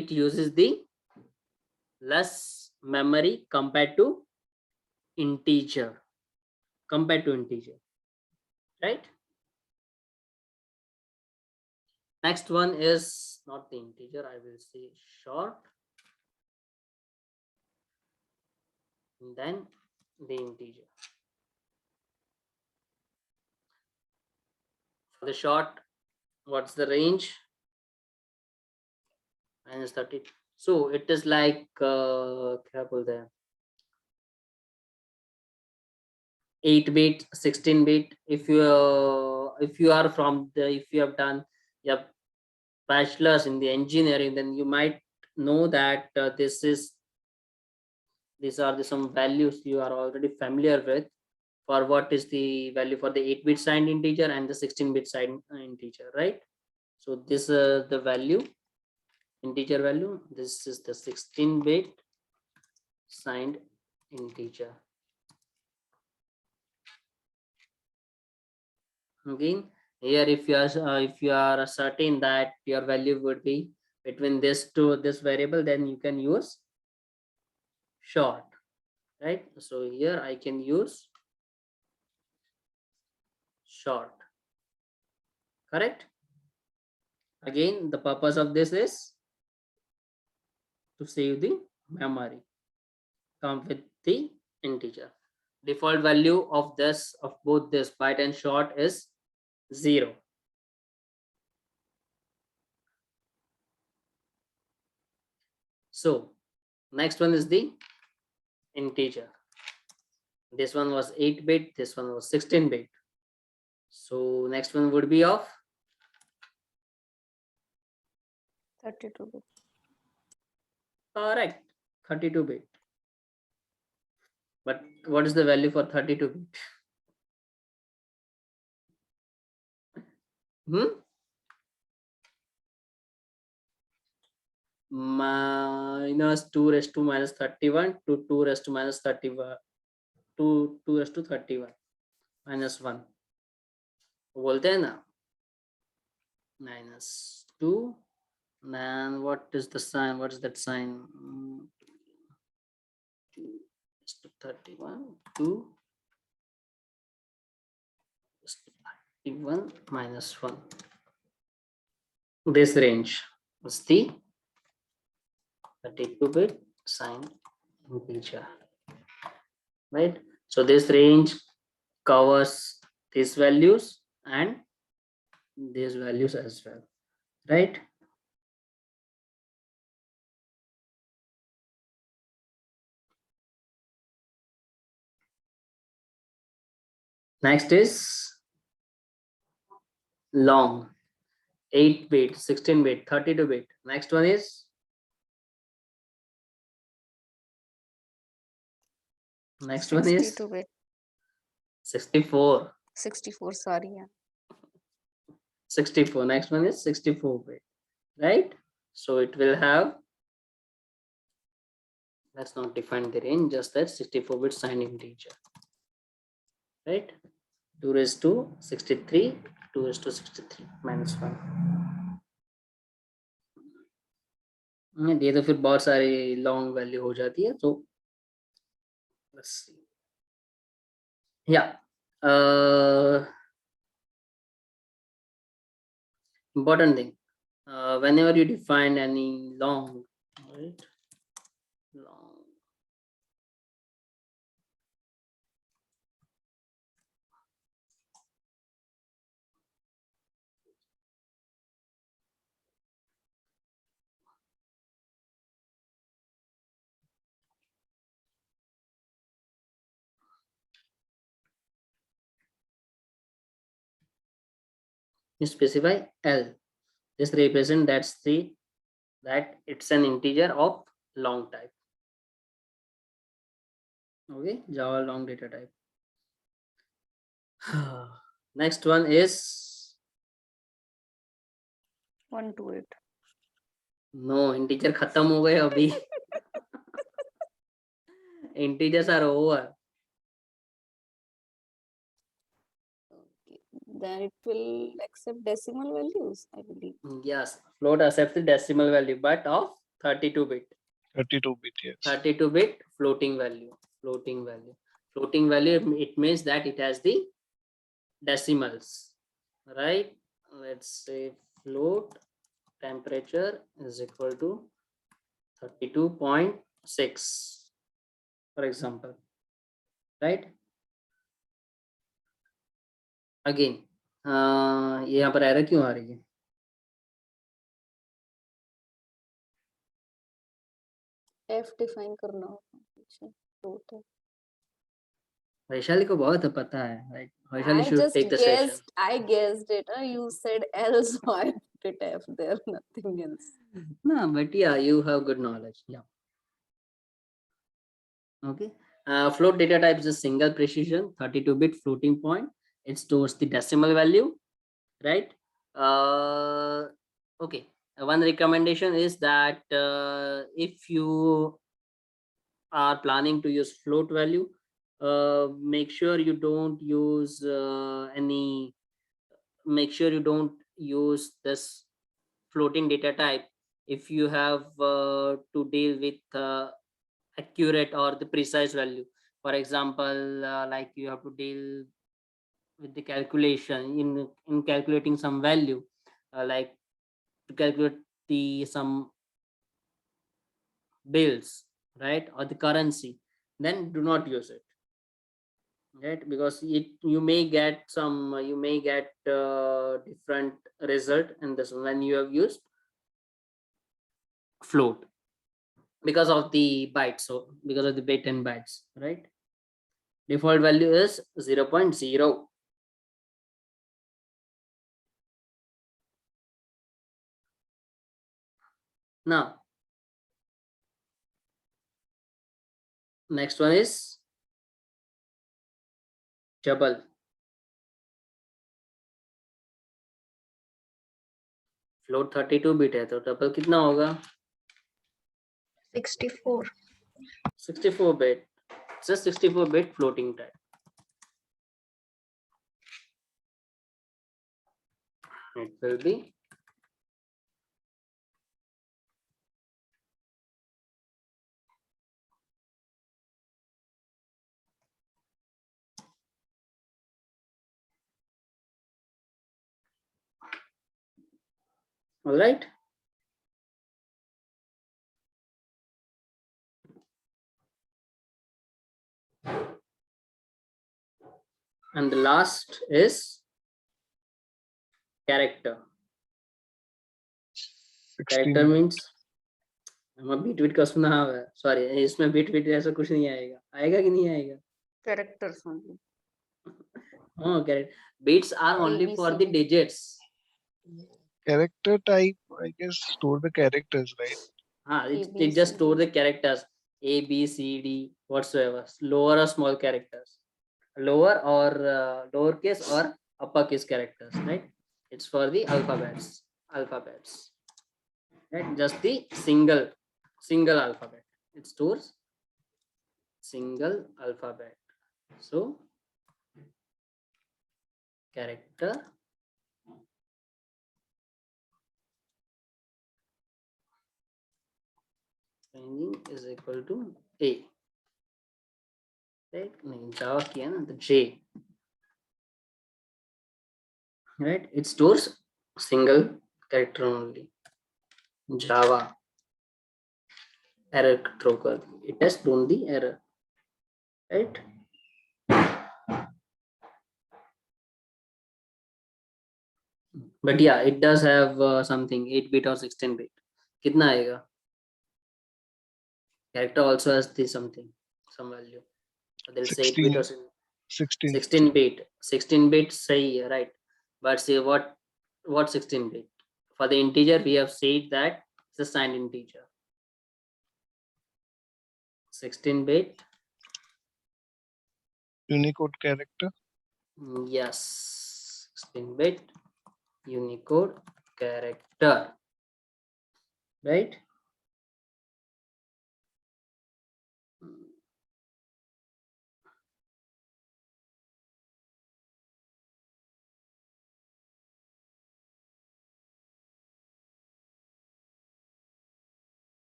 it uses the less memory compared to integer, right? Next one is not the integer, I will say short, and then the integer. For the short, what's the range? -30. So it is like क्या बोलते हैं, 8-bit, 16-bit. If you are from the, if you have done your bachelor's in the engineering, then you might know that these are the some values you are already familiar with, for what is the value for the 8-bit signed integer and the 16-bit signed integer, right? So this the value, integer value, this is the 16-bit signed integer. Again, here if you are certain that your value would be between this variable, then you can use short, right? So here I can use short, correct? Again, the purpose of this is to save the memory, come with the integer. Default value of both this byte and short is 0. So next one is the integer. This one was 8-bit, this one was 16-bit. So next one would be of 32-bit. correct, 32-bit. But what is the value for 32-bit? -2 raised to -31 to 2 raised to -31 to 2 raised to 31 -1 बोलते हैं ना, -2, and what is the sign, what is that sign? 2 raised to 31 to 31 -1. This range is the 32-bit signed integer, right? So this range covers these values and these values as well, right? Next is long, 8-bit, 16-bit, 32-bit. Next one is next one is 62-bit, 64. 64, sorry, yeah. 64. Next one is 64-bit, right? So it will have, let's not define the range, just that 64-bit signed integer, right? 2 raised to 63, 2 raised to 63 minus 1. ये तो फिर बहुत सारी long value हो जाती है, तो let's see. Yeah. Important thing. Whenever you define any long, right? Long. You specify L. This represent that it's an integer of long type. Okay, Java long data type. Next one is 128. no, integer खत्म हो गए अभी. Integers are over. Okay. Then it will accept decimal values, I believe. Yes, float accepts the decimal value, but of 32-bit. 32-bit, yes. 32-bit floating value. Floating value. Floating value, it means that it has the decimals, right? Let's say float temperature is equal to 32.6, for example, right? Again, ये यहाँ पर error क्यों आ रही है? F define करना होगा पीछे, float है. वैशाली को बहुत पता है, right? Vaishali I should just take the session. guessed it. You said L, so I put F there, nothing else. No, but yeah, you have good knowledge. Yeah. Okay. Float data type is a single precision 32-bit floating point. It stores the decimal value, right? Okay. One recommendation is that if you are planning to use float value, make sure you don't use make sure you don't use this floating data type if you have to deal with accurate or the precise value. For example, like you have to deal with the calculation in calculating some value, like to calculate the some bills, right, or the currency, then do not use it, right? Because you may get different result in this when you have used float, because of the bytes, so because of the bit and bytes, right? Default value is 0.0. Now next one is double. Float 32-bit है, तो double कितना होगा? 64. 64-bit. It's a 64-bit floating type. It will be all right. And the last is character. 16 Character means beat का सुना हुआ है, sorry इसमें beat ऐसा कुछ नहीं आएगा, आएगा कि नहीं आएगा? Characters only. हाँ, correct. Bits are only for the ABCD. digits. character type, I guess, store the characters, right? It just store the characters A, B, C, D, whatsoever, lower or small characters, lower or lowercase or uppercase characters, right? It's for the alphabets, right? Just the single alphabet. It stores single alphabet. So character training is equal to A. Right? Java किया ना तो J. Right? It stores single character only. Java error throw कर दी. It has thrown the error. Right? But yeah, it does have something 8-bit or 16-bit. कितना आएगा? Character also has the something, some value. So they'll say 8-bit or 16. 16-bit. 16-bit सही है, right? But say what 16-bit? For the integer, we have said that it's a signed integer. 16-bit. Unicode character. Yes, 16-bit Unicode character, right?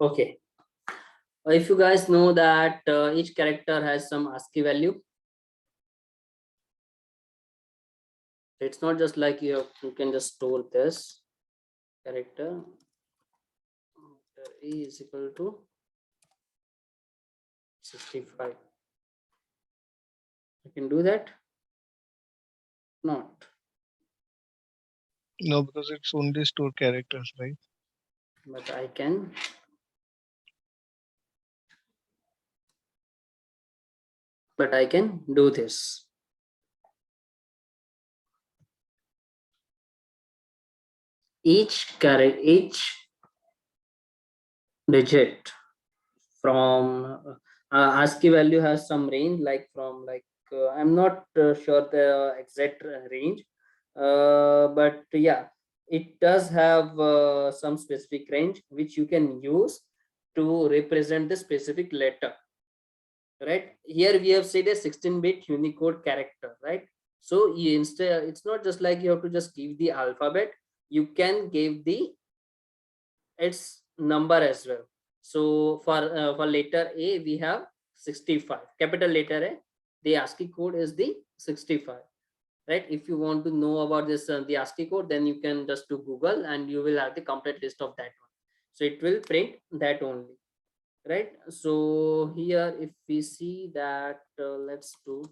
Okay. If you guys know that each character has some ASCII value, it's not just like you can just store this character E is equal to 65. I can do that? Not. No, because it's only store characters, right? But I can. But I can do this. Each digit from ASCII value has some range, like from I'm not sure the exact range, but yeah, it does have some specific range which you can use to represent the specific letter. Right here we have said a 16-bit Unicode character, right? So you instead, it's not just like you have to just give the alphabet, you can give the its number as well. So for letter A we have 65, capital letter A, the ASCII code is the 65, right? If you want to know about this the ASCII code, then you can just do Google and you will have the complete list of that one. So it will print that only, right? So here if we see that let's do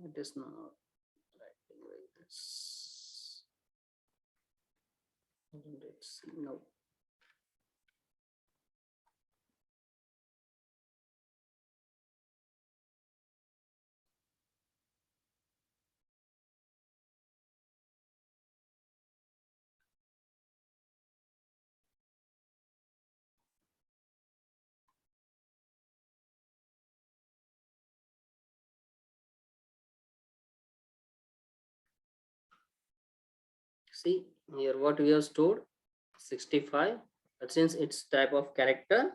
it is not writing like this. Let's see. No. See here what we have stored 65, but since it's type of character,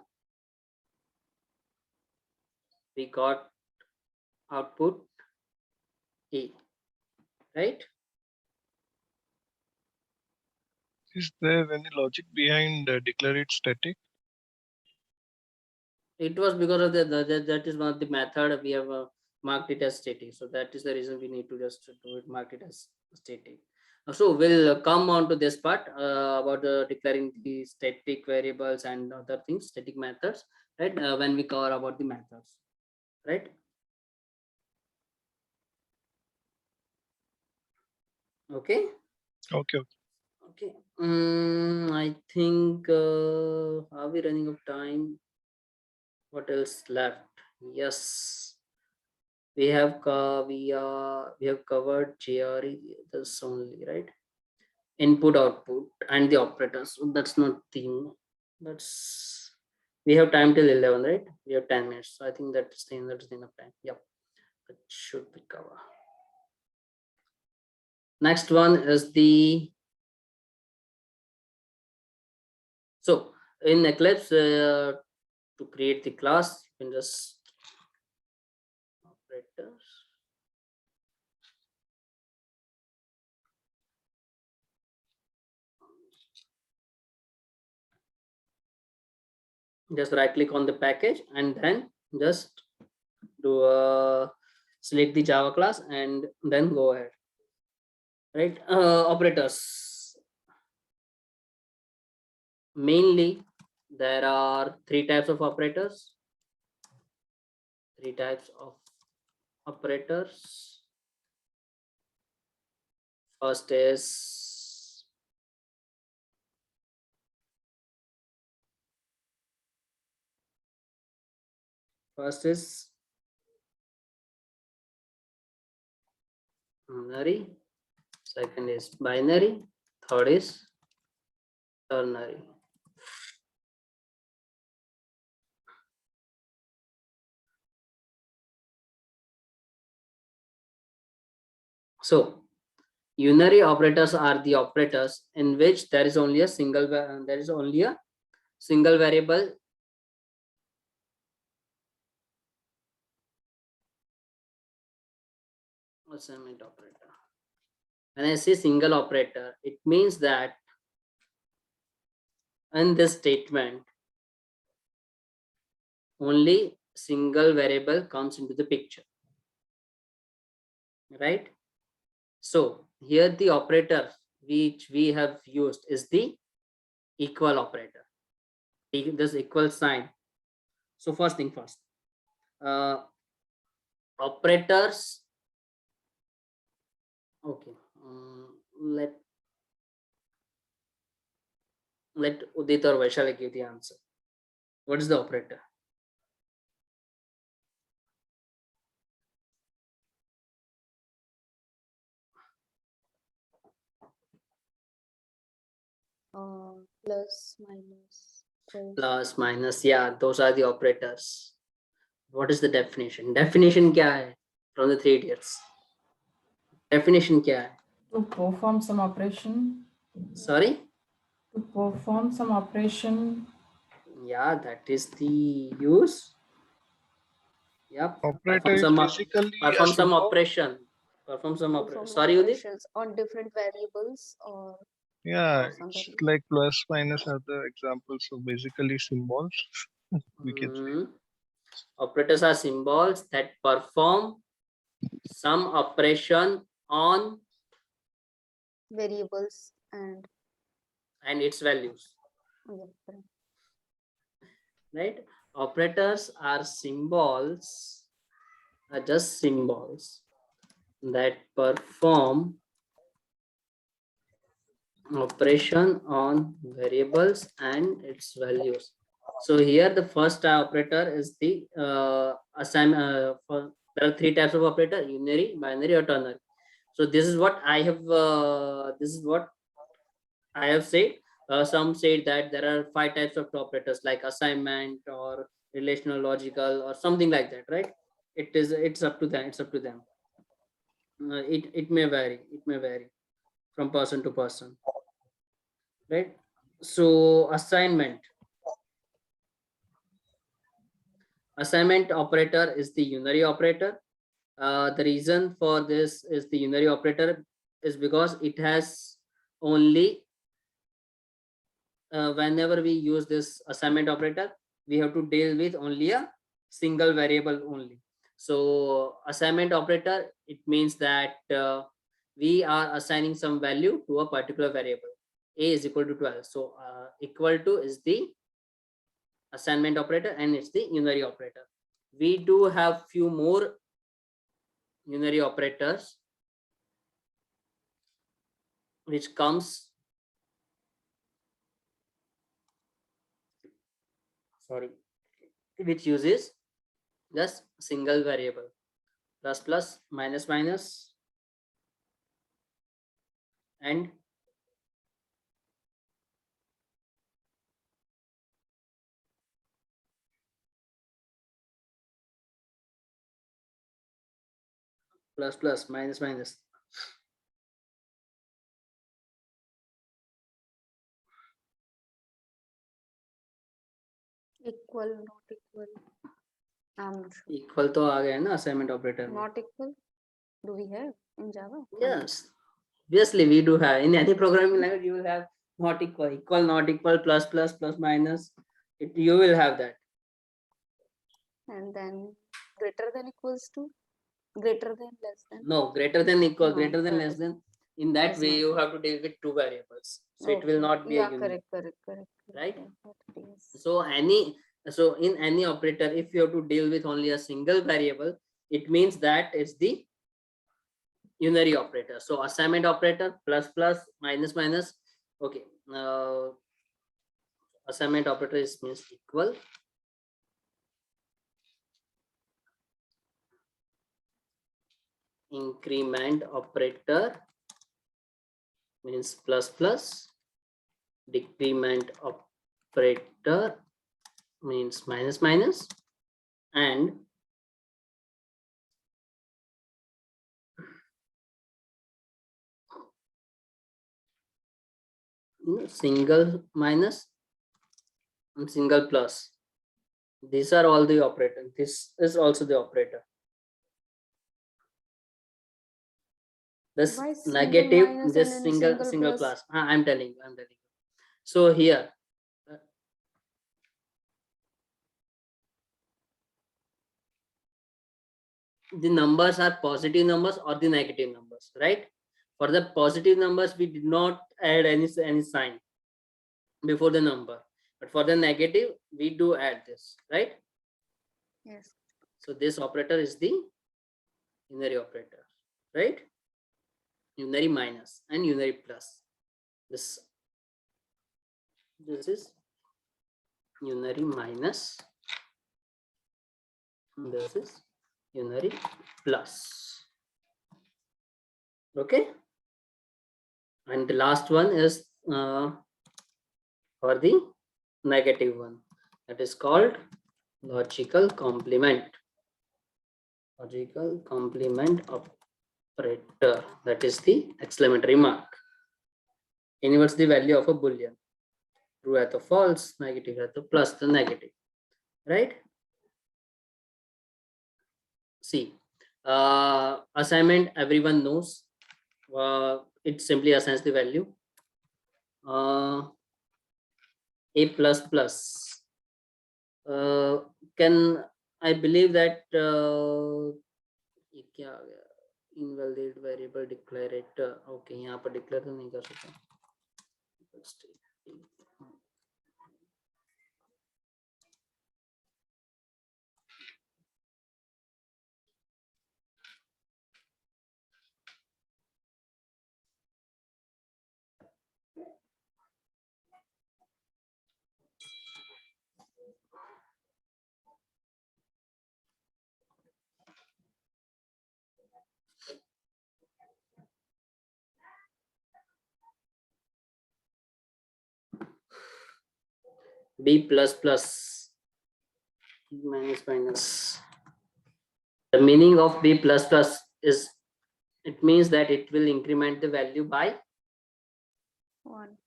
we got output A, right? Is there any logic behind declare it static? It was because of that is one of the method we have marked it as static. So that is the reason we need to just do it, mark it as static. So we'll come on to this part about declaring the static variables and other things, static methods, right? When we cover about the methods, right? Okay. Okay. Okay. I think are we running out of time? What else left? Yes, we have we have covered GRE this only, right? Input, output, and the operators. So that's not thing. That's we have time till 11, right? We have 10 minutes. So I think that's enough time. Yep, that should be covered. Next one is the so in Eclipse to create the class, you can just operators. Just right click on the package and then just do select the Java class and then go ahead, right? Operators, mainly there are three types of operators. First is unary, second is binary, third is ternary. So unary operators are the operators in which there is only a single variable assignment operator. When I say single operator, it means that in this statement only single variable comes into the picture, right? So here the operator which we have used is the equal operator, this equal sign. So first thing first, operators. Okay, let Udit or Vaishali give the answer. What is the operator? Plus, minus. Plus, minus, yeah, those are the operators. What is the definition? Definition क्या है from the 3 idiots? Definition क्या है? To perform some operation. Sorry? To perform some operation. Yeah, that is the use. Yep. Operator is basically perform a some symbol. operation. Perform some operation. Perform Sorry, Udit? operations on different variables or Yeah, some it's variable. like plus minus are the examples. So basically symbols, we can say. Mhm. Operators are symbols that perform some operation on variables and its values, yeah, correct. right? Operators are symbols, are just symbols that perform operation on variables and its values. So here the first operator is the there are three types of operator: unary, binary, or ternary. So this is what I have said. Some say that there are 5 types of operators like assignment or relational, logical, or something like that, right? It's up to them. It may vary from person to person, right? So assignment operator is the unary operator. The reason for this is the unary operator is because it has only whenever we use this assignment operator, we have to deal with only a single variable only. So assignment operator, it means that we are assigning some value to a particular variable. A is equal to 12. So equal to is the assignment operator and it's the unary operator. We do have few more unary operators which comes, which uses just single variable, plus plus, minus minus, and plus plus, minus minus. Equal, not equal. I'm not sure. Equal तो आ गया ना assignment operator में. Not equal. Do we have in Java? Yes, obviously we do have. In any programming language, you will have not equal, equal, not equal, plus plus, plus minus. You will have that. And then greater than equals to, greater than, less than. No, greater than equal, No, greater than that less is- than. In that is way, not you there. have to deal with two variables. So it will Okay. not be Yeah, a unit. correct, correct, correct. Right? Yeah, that is. So in any operator, if you have to deal with only a single variable, it means that it's the unary operator. So assignment operator, plus plus, minus minus. Okay. Assignment operator is means equal. Increment operator means plus plus. Decrement operator means minus minus, and single minus and single plus. These are all the operators. This is also the operator. This Why single negative, minus this and then single plus? plus. I'm telling you. So here, the numbers are positive numbers or the negative numbers, right? For the positive numbers, we did not add any sign before the number, but for the negative, we do add this, right? Yes. So this operator is the unary operator, right? Unary minus and unary plus. This is unary minus. This is unary plus. Okay. And the last one is for the negative one, that is called logical complement. Logical complement operator, that is the exclamatory mark. Inverts the value of a boolean. True at the false, negative at the plus the negative, right? See, assignment everyone knows. It simply assigns the value. A plus plus. Can I believe that ये क्या आ गया? Invalid variable declarator. Okay, यहाँ पर declare तो नहीं कर सकता. B plus plus minus minus. The meaning of B plus plus is, it means that it will increment the value by 1.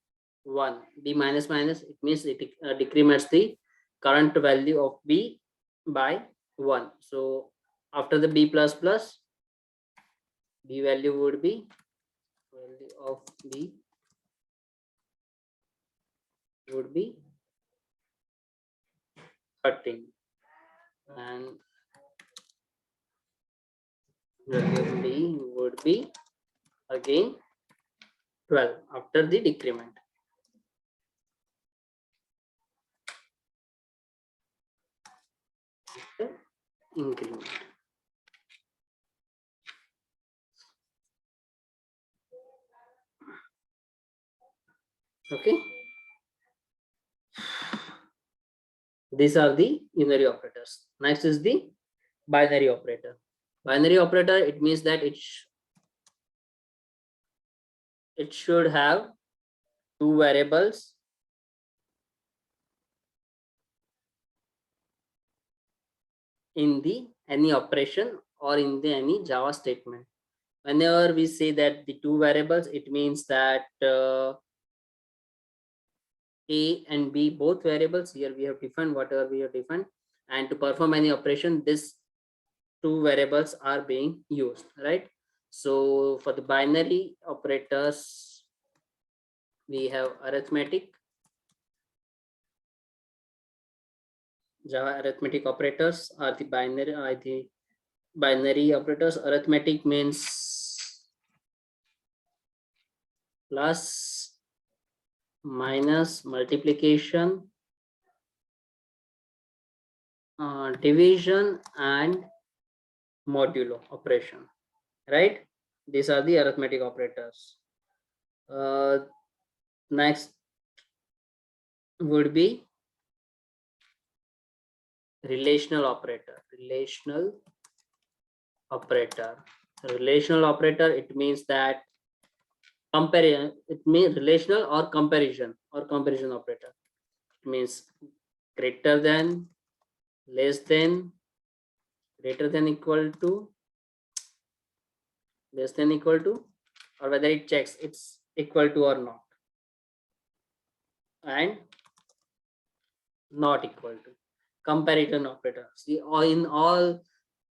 1. B minus minus, it means it decrements the current value of B by 1. So after the B plus plus, B value would be value of B would be 13, and value B would be again 12 after the decrement. After increment. Okay. These are the unary operators. Next is the binary operator. Binary operator, it means that it should have two variables in the any operation or in the any Java statement. Whenever we say that the two variables, it means that A and B both variables. Here we have defined whatever we have defined, and to perform any operation, this two variables are being used, right? So for the binary operators, we have arithmetic, Java arithmetic operators are the binary operators. Arithmetic means plus, minus, multiplication, division, and modulo operation, right? These are the arithmetic operators. Next would be relational operator. Relational operator, it means that comparison, it means relational or comparison operator. It means greater than, less than, greater than equal to, less than equal to, or whether it checks it's equal to or not, and not equal to. Comparison operator. See, in all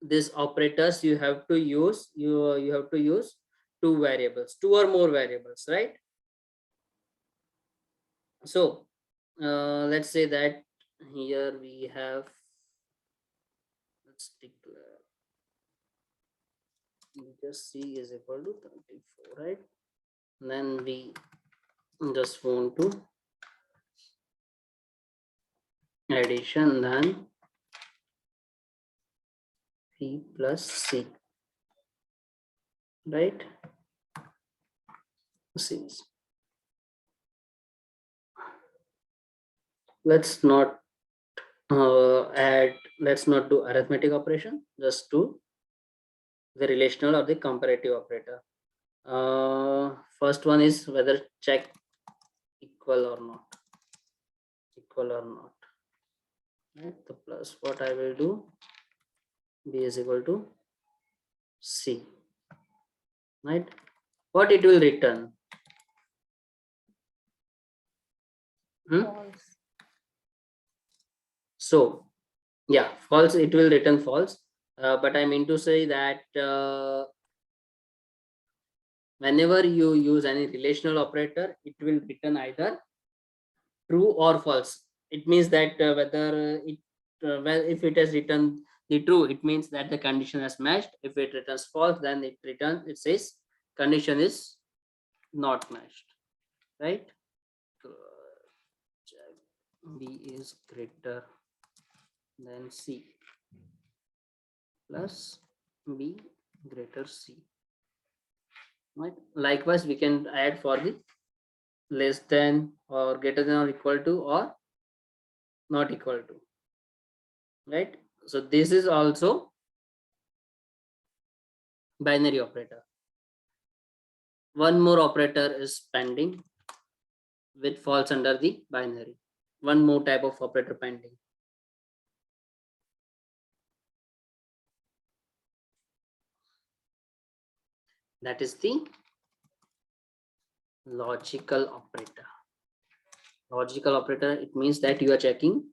these operators, you have to use two variables, two or more variables, right? So let's say that here we have, let's declare just C is equal to 34, right? And then we just want to addition, then B plus C, right? C. Let's not let's not do arithmetic operation, just do the relational or the comparative operator. First one is whether check equal or not, right? The plus, what I will do, B is equal to C, right? What it will return? False. So yeah, false, it will return false. But I mean to say that whenever you use any relational operator, it will return either true or false. It means that whether it well, if it has returned the true, it means that the condition has matched. If it returns false, then it says condition is not matched, right? Check B is greater than C plus B greater C, right? Likewise, we can add for the less than or greater than or equal to or not equal to, right? So this is also binary operator. One more operator is pending, which falls under the binary. One more type of operator pending. That is the logical operator. Logical operator, it means that you are checking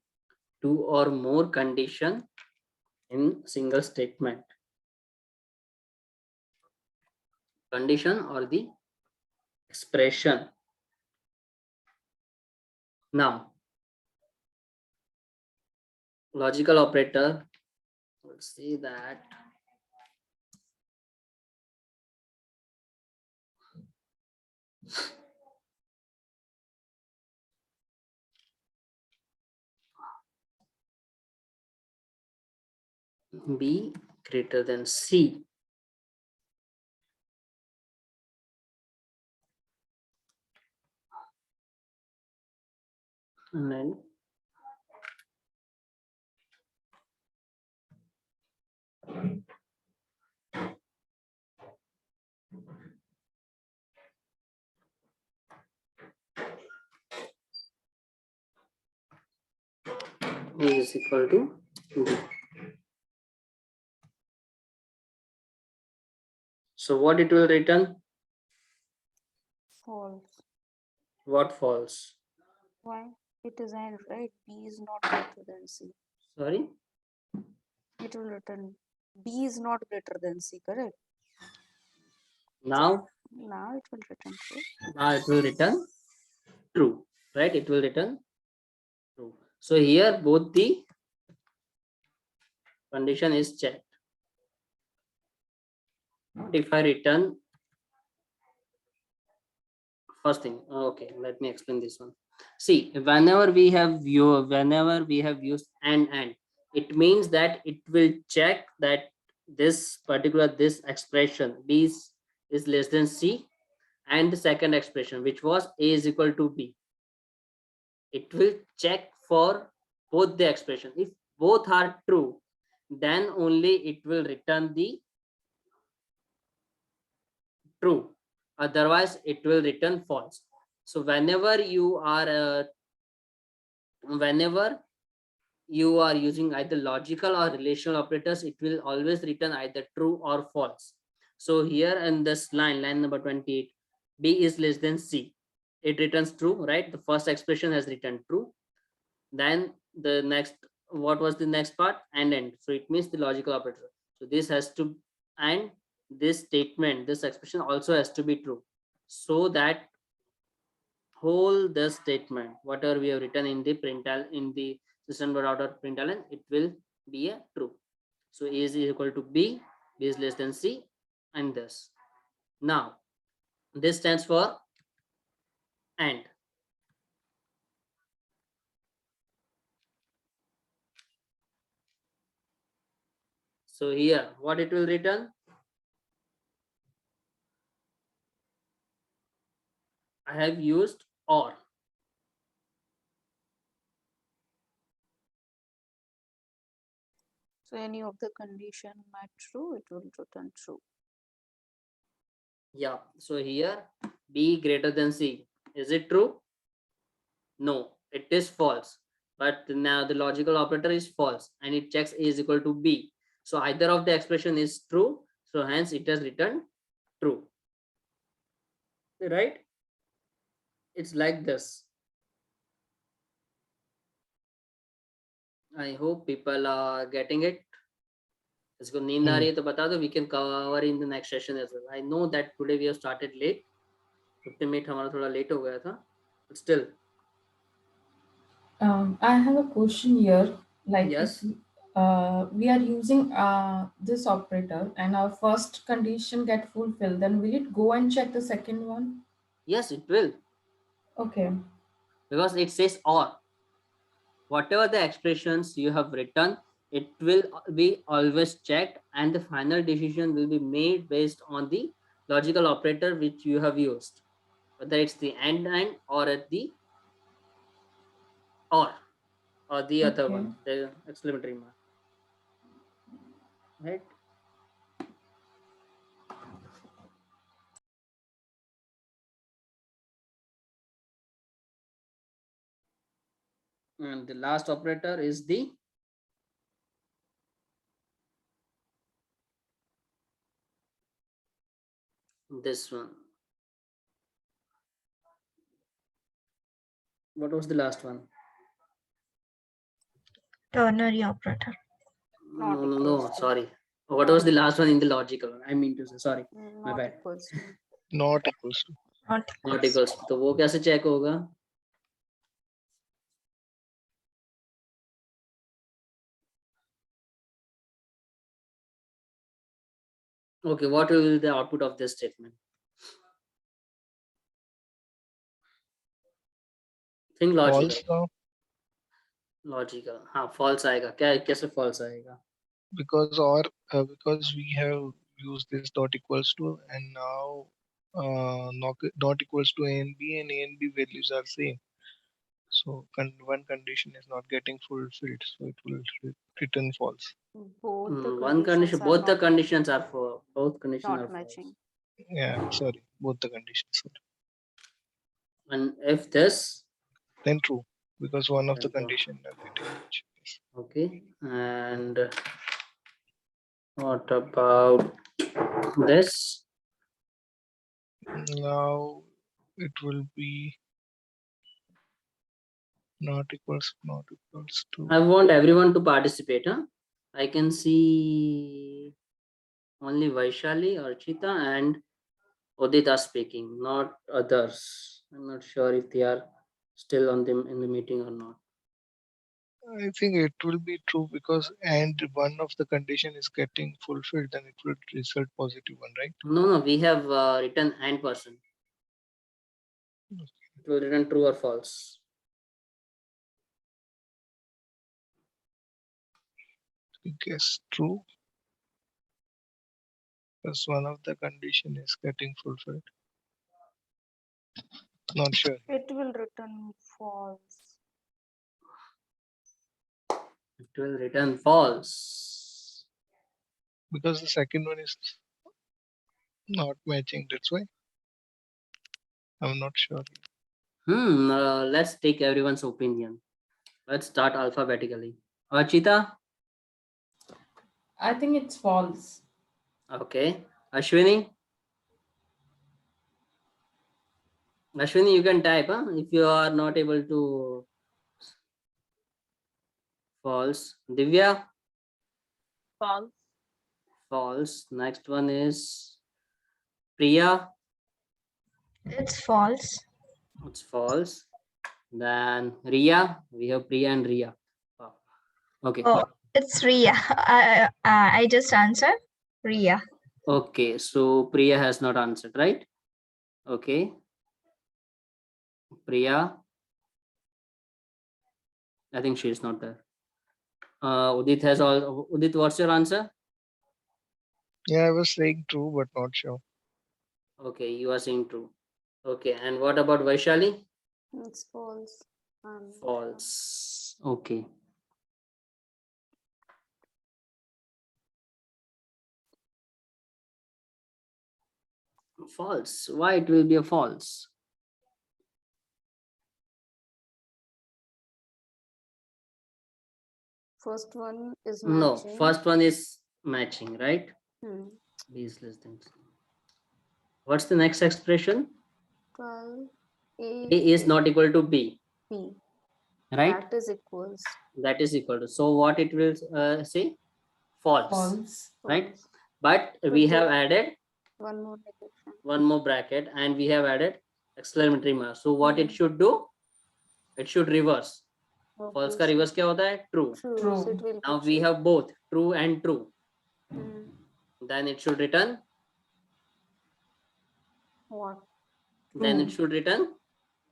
two or more condition in single statement. Condition or the expression. Now, logical operator, let's see that. B greater than C. And then A is equal to B. So what it will return? False. What false? Why? It is AND, right? B is not greater than C. Sorry? It will return B is not greater than C, correct? Now Now it will return true. it will return true, right? It will return true. So here both the condition is checked. What if I return first thing? Okay, let me explain this one. See, whenever we have used and, it means that it will check that this expression B is less than C, and the second expression, which was A is equal to B. It will check for both the expression. If both are true, then only it will return the true. Otherwise, it will return false. So whenever you are using either logical or relational operators, it will always return either true or false. So here in this line number 28, B is less than C. It returns true, right? The first expression has returned true. Then the next, what was the next part? And. So it means the logical operator. So this has to, and this statement, this expression also has to be true. So that whole the statement, whatever we have written in the println, in the system.out.println, it will be a true. So A is equal to B, B is less than C, and this. Now, this stands for AND. So here, what it will return? I have used OR. So any of the condition met true, it will return true. Yeah. So here, B greater than C. Is it true? No, it is false. But now the logical operator is false, and it checks A is equal to B. So either of the expression is true. So hence it has returned true. Right? It's like this. I hope people are getting it. इसको नींद आ रही है तो बता दो. We can cover in the next session as well. I know that today we have started late. 15 minutes हमारा थोड़ा late हो गया था. But still. I have a question here. Like Yes. if we are using this operator and our first condition get fulfilled, then will it go and check the second one? Yes, it will. Okay. Because it says OR. Whatever the expressions you have written, it will be always checked, and the final decision will be made based on the logical operator which you have used, whether it's the and or at the or the other Okay. one, the exclamatory mark, right? And the last operator is the this one. What was the last one? Ternary operator. Not No, equals to. sorry. What Not was the last equals one in the logical one? I mean to say, sorry, my Not bad. equals to. Not equals to. Not Not equals. तो वो कैसे check होगा? Okay, what will be the output of this statement? Think logical. False now, logical हाँ false आएगा क्या कैसे false आएगा because we have used this dot equals to, and now not equals to a and b values are same. So one condition is not getting fulfilled, so it will return false. Both the one condition conditions are both the not conditions are for both conditions are not false. matching. Yeah, sorry, both the conditions. And if this Then true, because one of the then true. condition are getting matched. Yes. Okay, and what about this? Now it will be not equals to. I want everyone to participate. I can see only Vaishali, Archita, and Udita speaking, not others. I'm not sure if they are still on the in the meeting or not. I think it will be true because and one of the condition is getting fulfilled, then it will result positive one, right? No, we have written and person. It will return true or false. I guess true. Because one of the condition is getting fulfilled. Not sure. It will return false. It will return false. Because the second one is not matching, that's why. I'm not sure. Let's take everyone's opinion. Let's start alphabetically. Archita? I think it's false. Okay. Ashwini? Ashwini, you can type if you are not able to. False. Divya? False. False. Next one is Priya. It's false. It's false. Then Ria. We have Priya and Ria. Wow. Okay. Oh, it's Ria. I just answered Ria. Okay. So Priya has not answered, right? Okay. Priya. I think she is not there. Udit has all. Udit, what's your answer? Yeah, I was saying true, but not sure. Okay, you are saying true. Okay, and what about Vaishali? It's false. False. Okay. False. Why it will be a false? First one is No, matching. first one is matching, right? Hmm. These listings. What's the next expression? 12 A is not equal to B, B. right? That is equals. That is equal to. So what it will say? False, False. right? False. But But we the- have added One more negation. one more bracket and we have added exclamatory mark. So what it Hmm. should do? It should reverse. False का Okay, reverse क्या होता है? True. True. True. So it will Now be we true. have both true and true. Hmm. Then it should return. What? Then it True. should return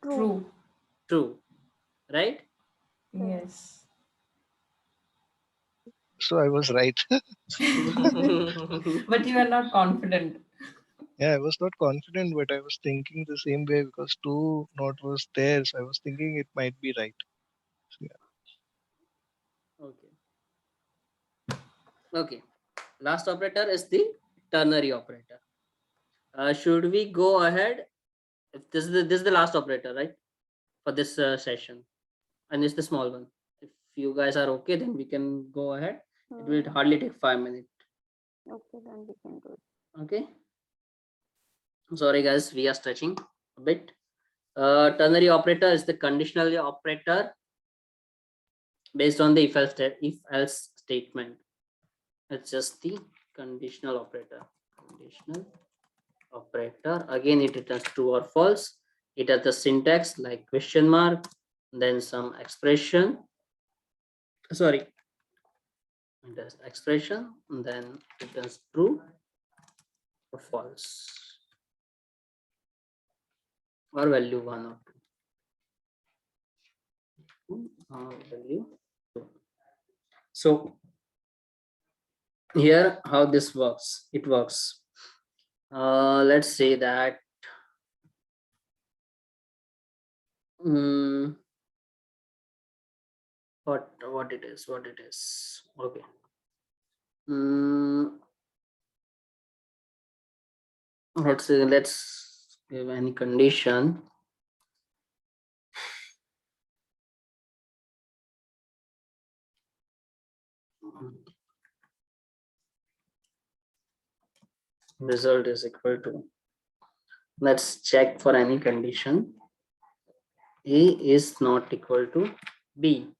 True. true, right? Yes. So I was right. But you are not confident. Yeah, I was not confident, but I was thinking the same way because two not was there. So I was thinking it might be right. So, yeah. Okay. Okay. Last operator is the ternary operator. Should we go ahead? If this is the last operator, right? For this session, and it's the small one. If you guys are okay, then we can go ahead. It will Hmm. hardly take 5 minutes. Okay, then we can do it. Okay. Sorry guys, we are stretching a bit. Ternary operator is the conditional operator based on the if else statement. It's just the conditional operator. Conditional operator. Again, it returns true or false. It has the syntax like question mark, then some expression. Sorry. It has expression, and then it returns true or false, or value 1 or 2, value 2. So here how this works, it works. Let's say that what it is, okay. Let's say, let's give any condition. Result is equal to, let's check for any condition. A is not equal to B.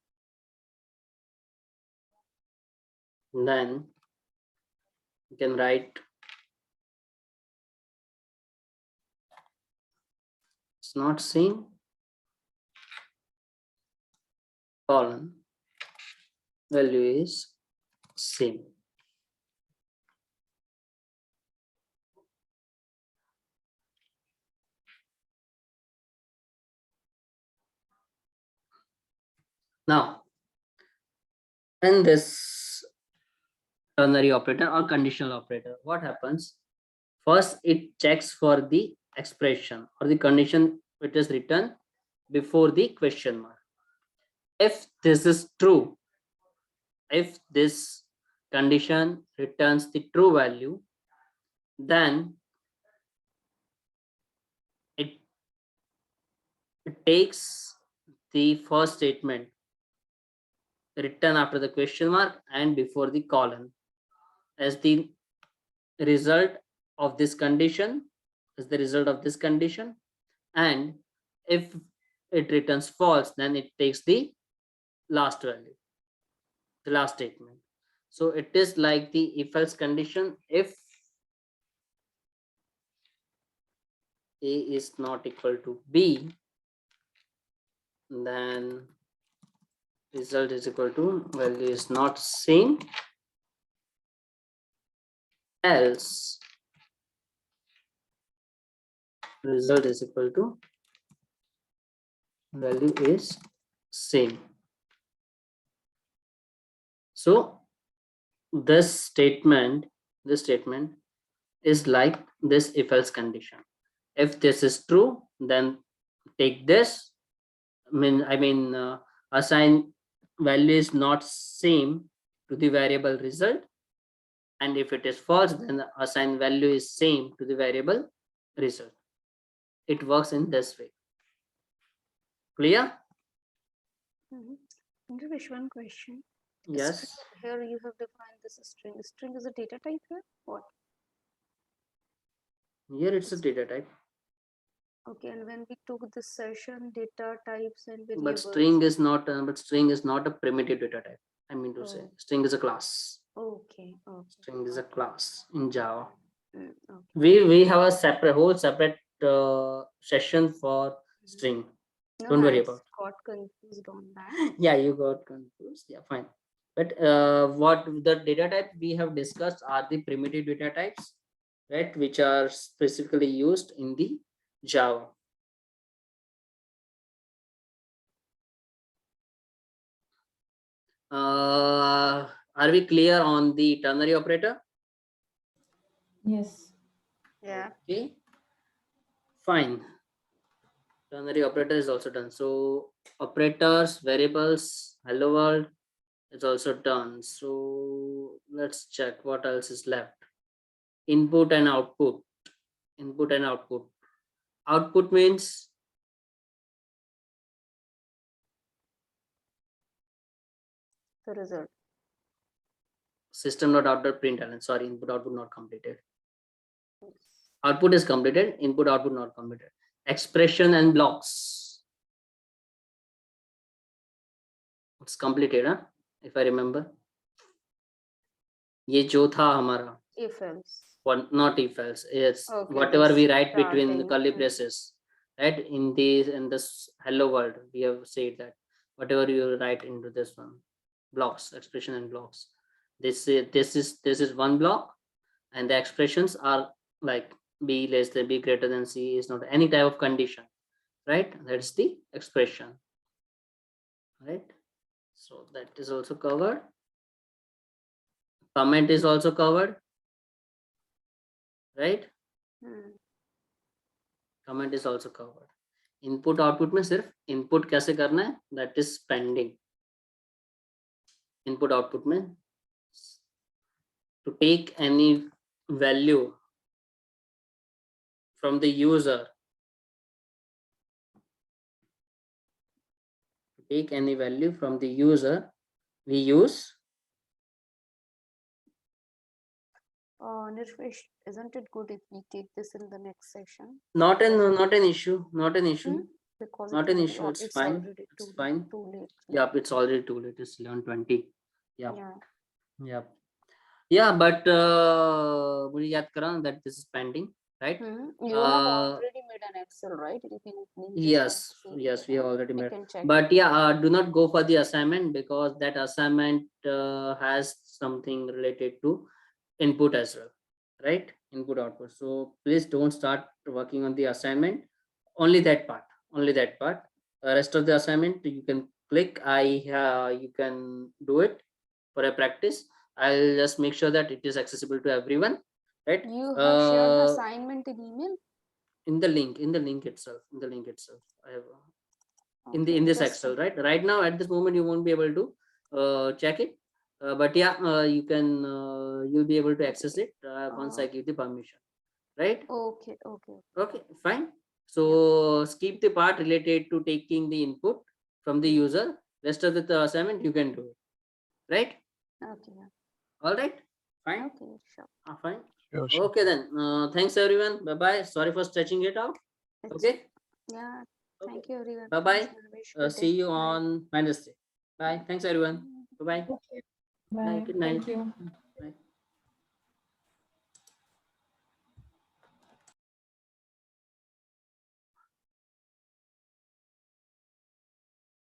Then you can write it's not same, column value is same. Now, in this ternary operator or conditional operator, what happens? First, it checks for the expression or the condition which is written before the question mark. If this is true, if this condition returns the true value, then it takes the first statement written after the question mark and before the colon as the result of this condition, and if it returns false, then it takes the last value, the last statement. So it is like the if else condition. If A is not equal to B, then result is equal to value is not same, else result is equal to value is same. So this statement is like this if else condition. If this is true, then take this, assign value is not same to the variable result, and if it is false, then assign value is same to the variable result. It works in this way. Clear? Indivish, one question. Yes. Here you have defined this string. String is a data type here. What? Here it's a data type. Okay, and when we took this session, data types and But variables. string is not. String is not a primitive data type. I mean to say, string is a class. Okay. String is a class in Java. Okay. We have a whole separate session for string. Don't worry about. Got confused on that. Yeah, you got confused. Yeah, fine. But what the data type we have discussed are the primitive data types, right, which are specifically used in the Java. Are we clear on the ternary operator? Yes. Yeah. Okay, fine. Ternary operator is also done. So operators, variables, hello world is also done. So let's check what else is left. Input and output. Input and output. Output means The result. system.out.println. Sorry, input output not completed. Output is completed, input output not completed. Expression and blocks. It's completed, huh? If I remember. ये जो था हमारा. If else. What, not if else. It's Okay, whatever we this write between the starting, curly braces. Right? In this hello world, we have said that whatever you write into this one, blocks, expression and blocks. This is one block, and the expressions are like B less than B greater than C is not any type of condition, right? That's the expression, right? So that is also covered. Comment is also covered, right? Hmm. Comment is also covered. Input output में सिर्फ input कैसे करना है, that is pending. Input output में to take any value from the user, take any value from the user, we use Nirvesh, isn't it good if we take this in the next session? not an issue, not an issue, Hmm? Because not it an will be issue. al- It's fine. already It's too, fine. too late. Yep, it's already too late. It's 11:20. Yep. Yeah. Yep. Yeah, but मुझे याद करा that this is pending, right? You have already made an Excel, right? You can link it Yes, and see yes, it, we have and already we made. can check But it. yeah, do not go for the assignment because that assignment has something related to input as well, right? Input output. So please don't start working on the assignment. Only that part. Only that part. Rest of the assignment you can click. You can do it for a practice. I'll just make sure that it is accessible to everyone, right? You have shared the Uh, assignment in email? in the link itself. In the link itself, I have in Okay, this just Excel, right? Right now, at this moment, you won't be able to check it, but yeah, you can. You'll be able to access it once I give the permission, right? okay, okay. Okay, fine. So skip the part related to taking the input from the user. Rest of the assignment you can do it, right? Okay, yeah. All right, fine. Okay, sure. Fine. Sure. Okay then. Thanks everyone. Bye bye. Sorry for stretching it out. It's- Okay. Yeah, Okay. thank you everyone. Bye bye. Thanks, Nirvesh. Good See day. you Bye. on Wednesday. Bye. Thanks everyone. Bye bye. Bye. Good night. Thank you.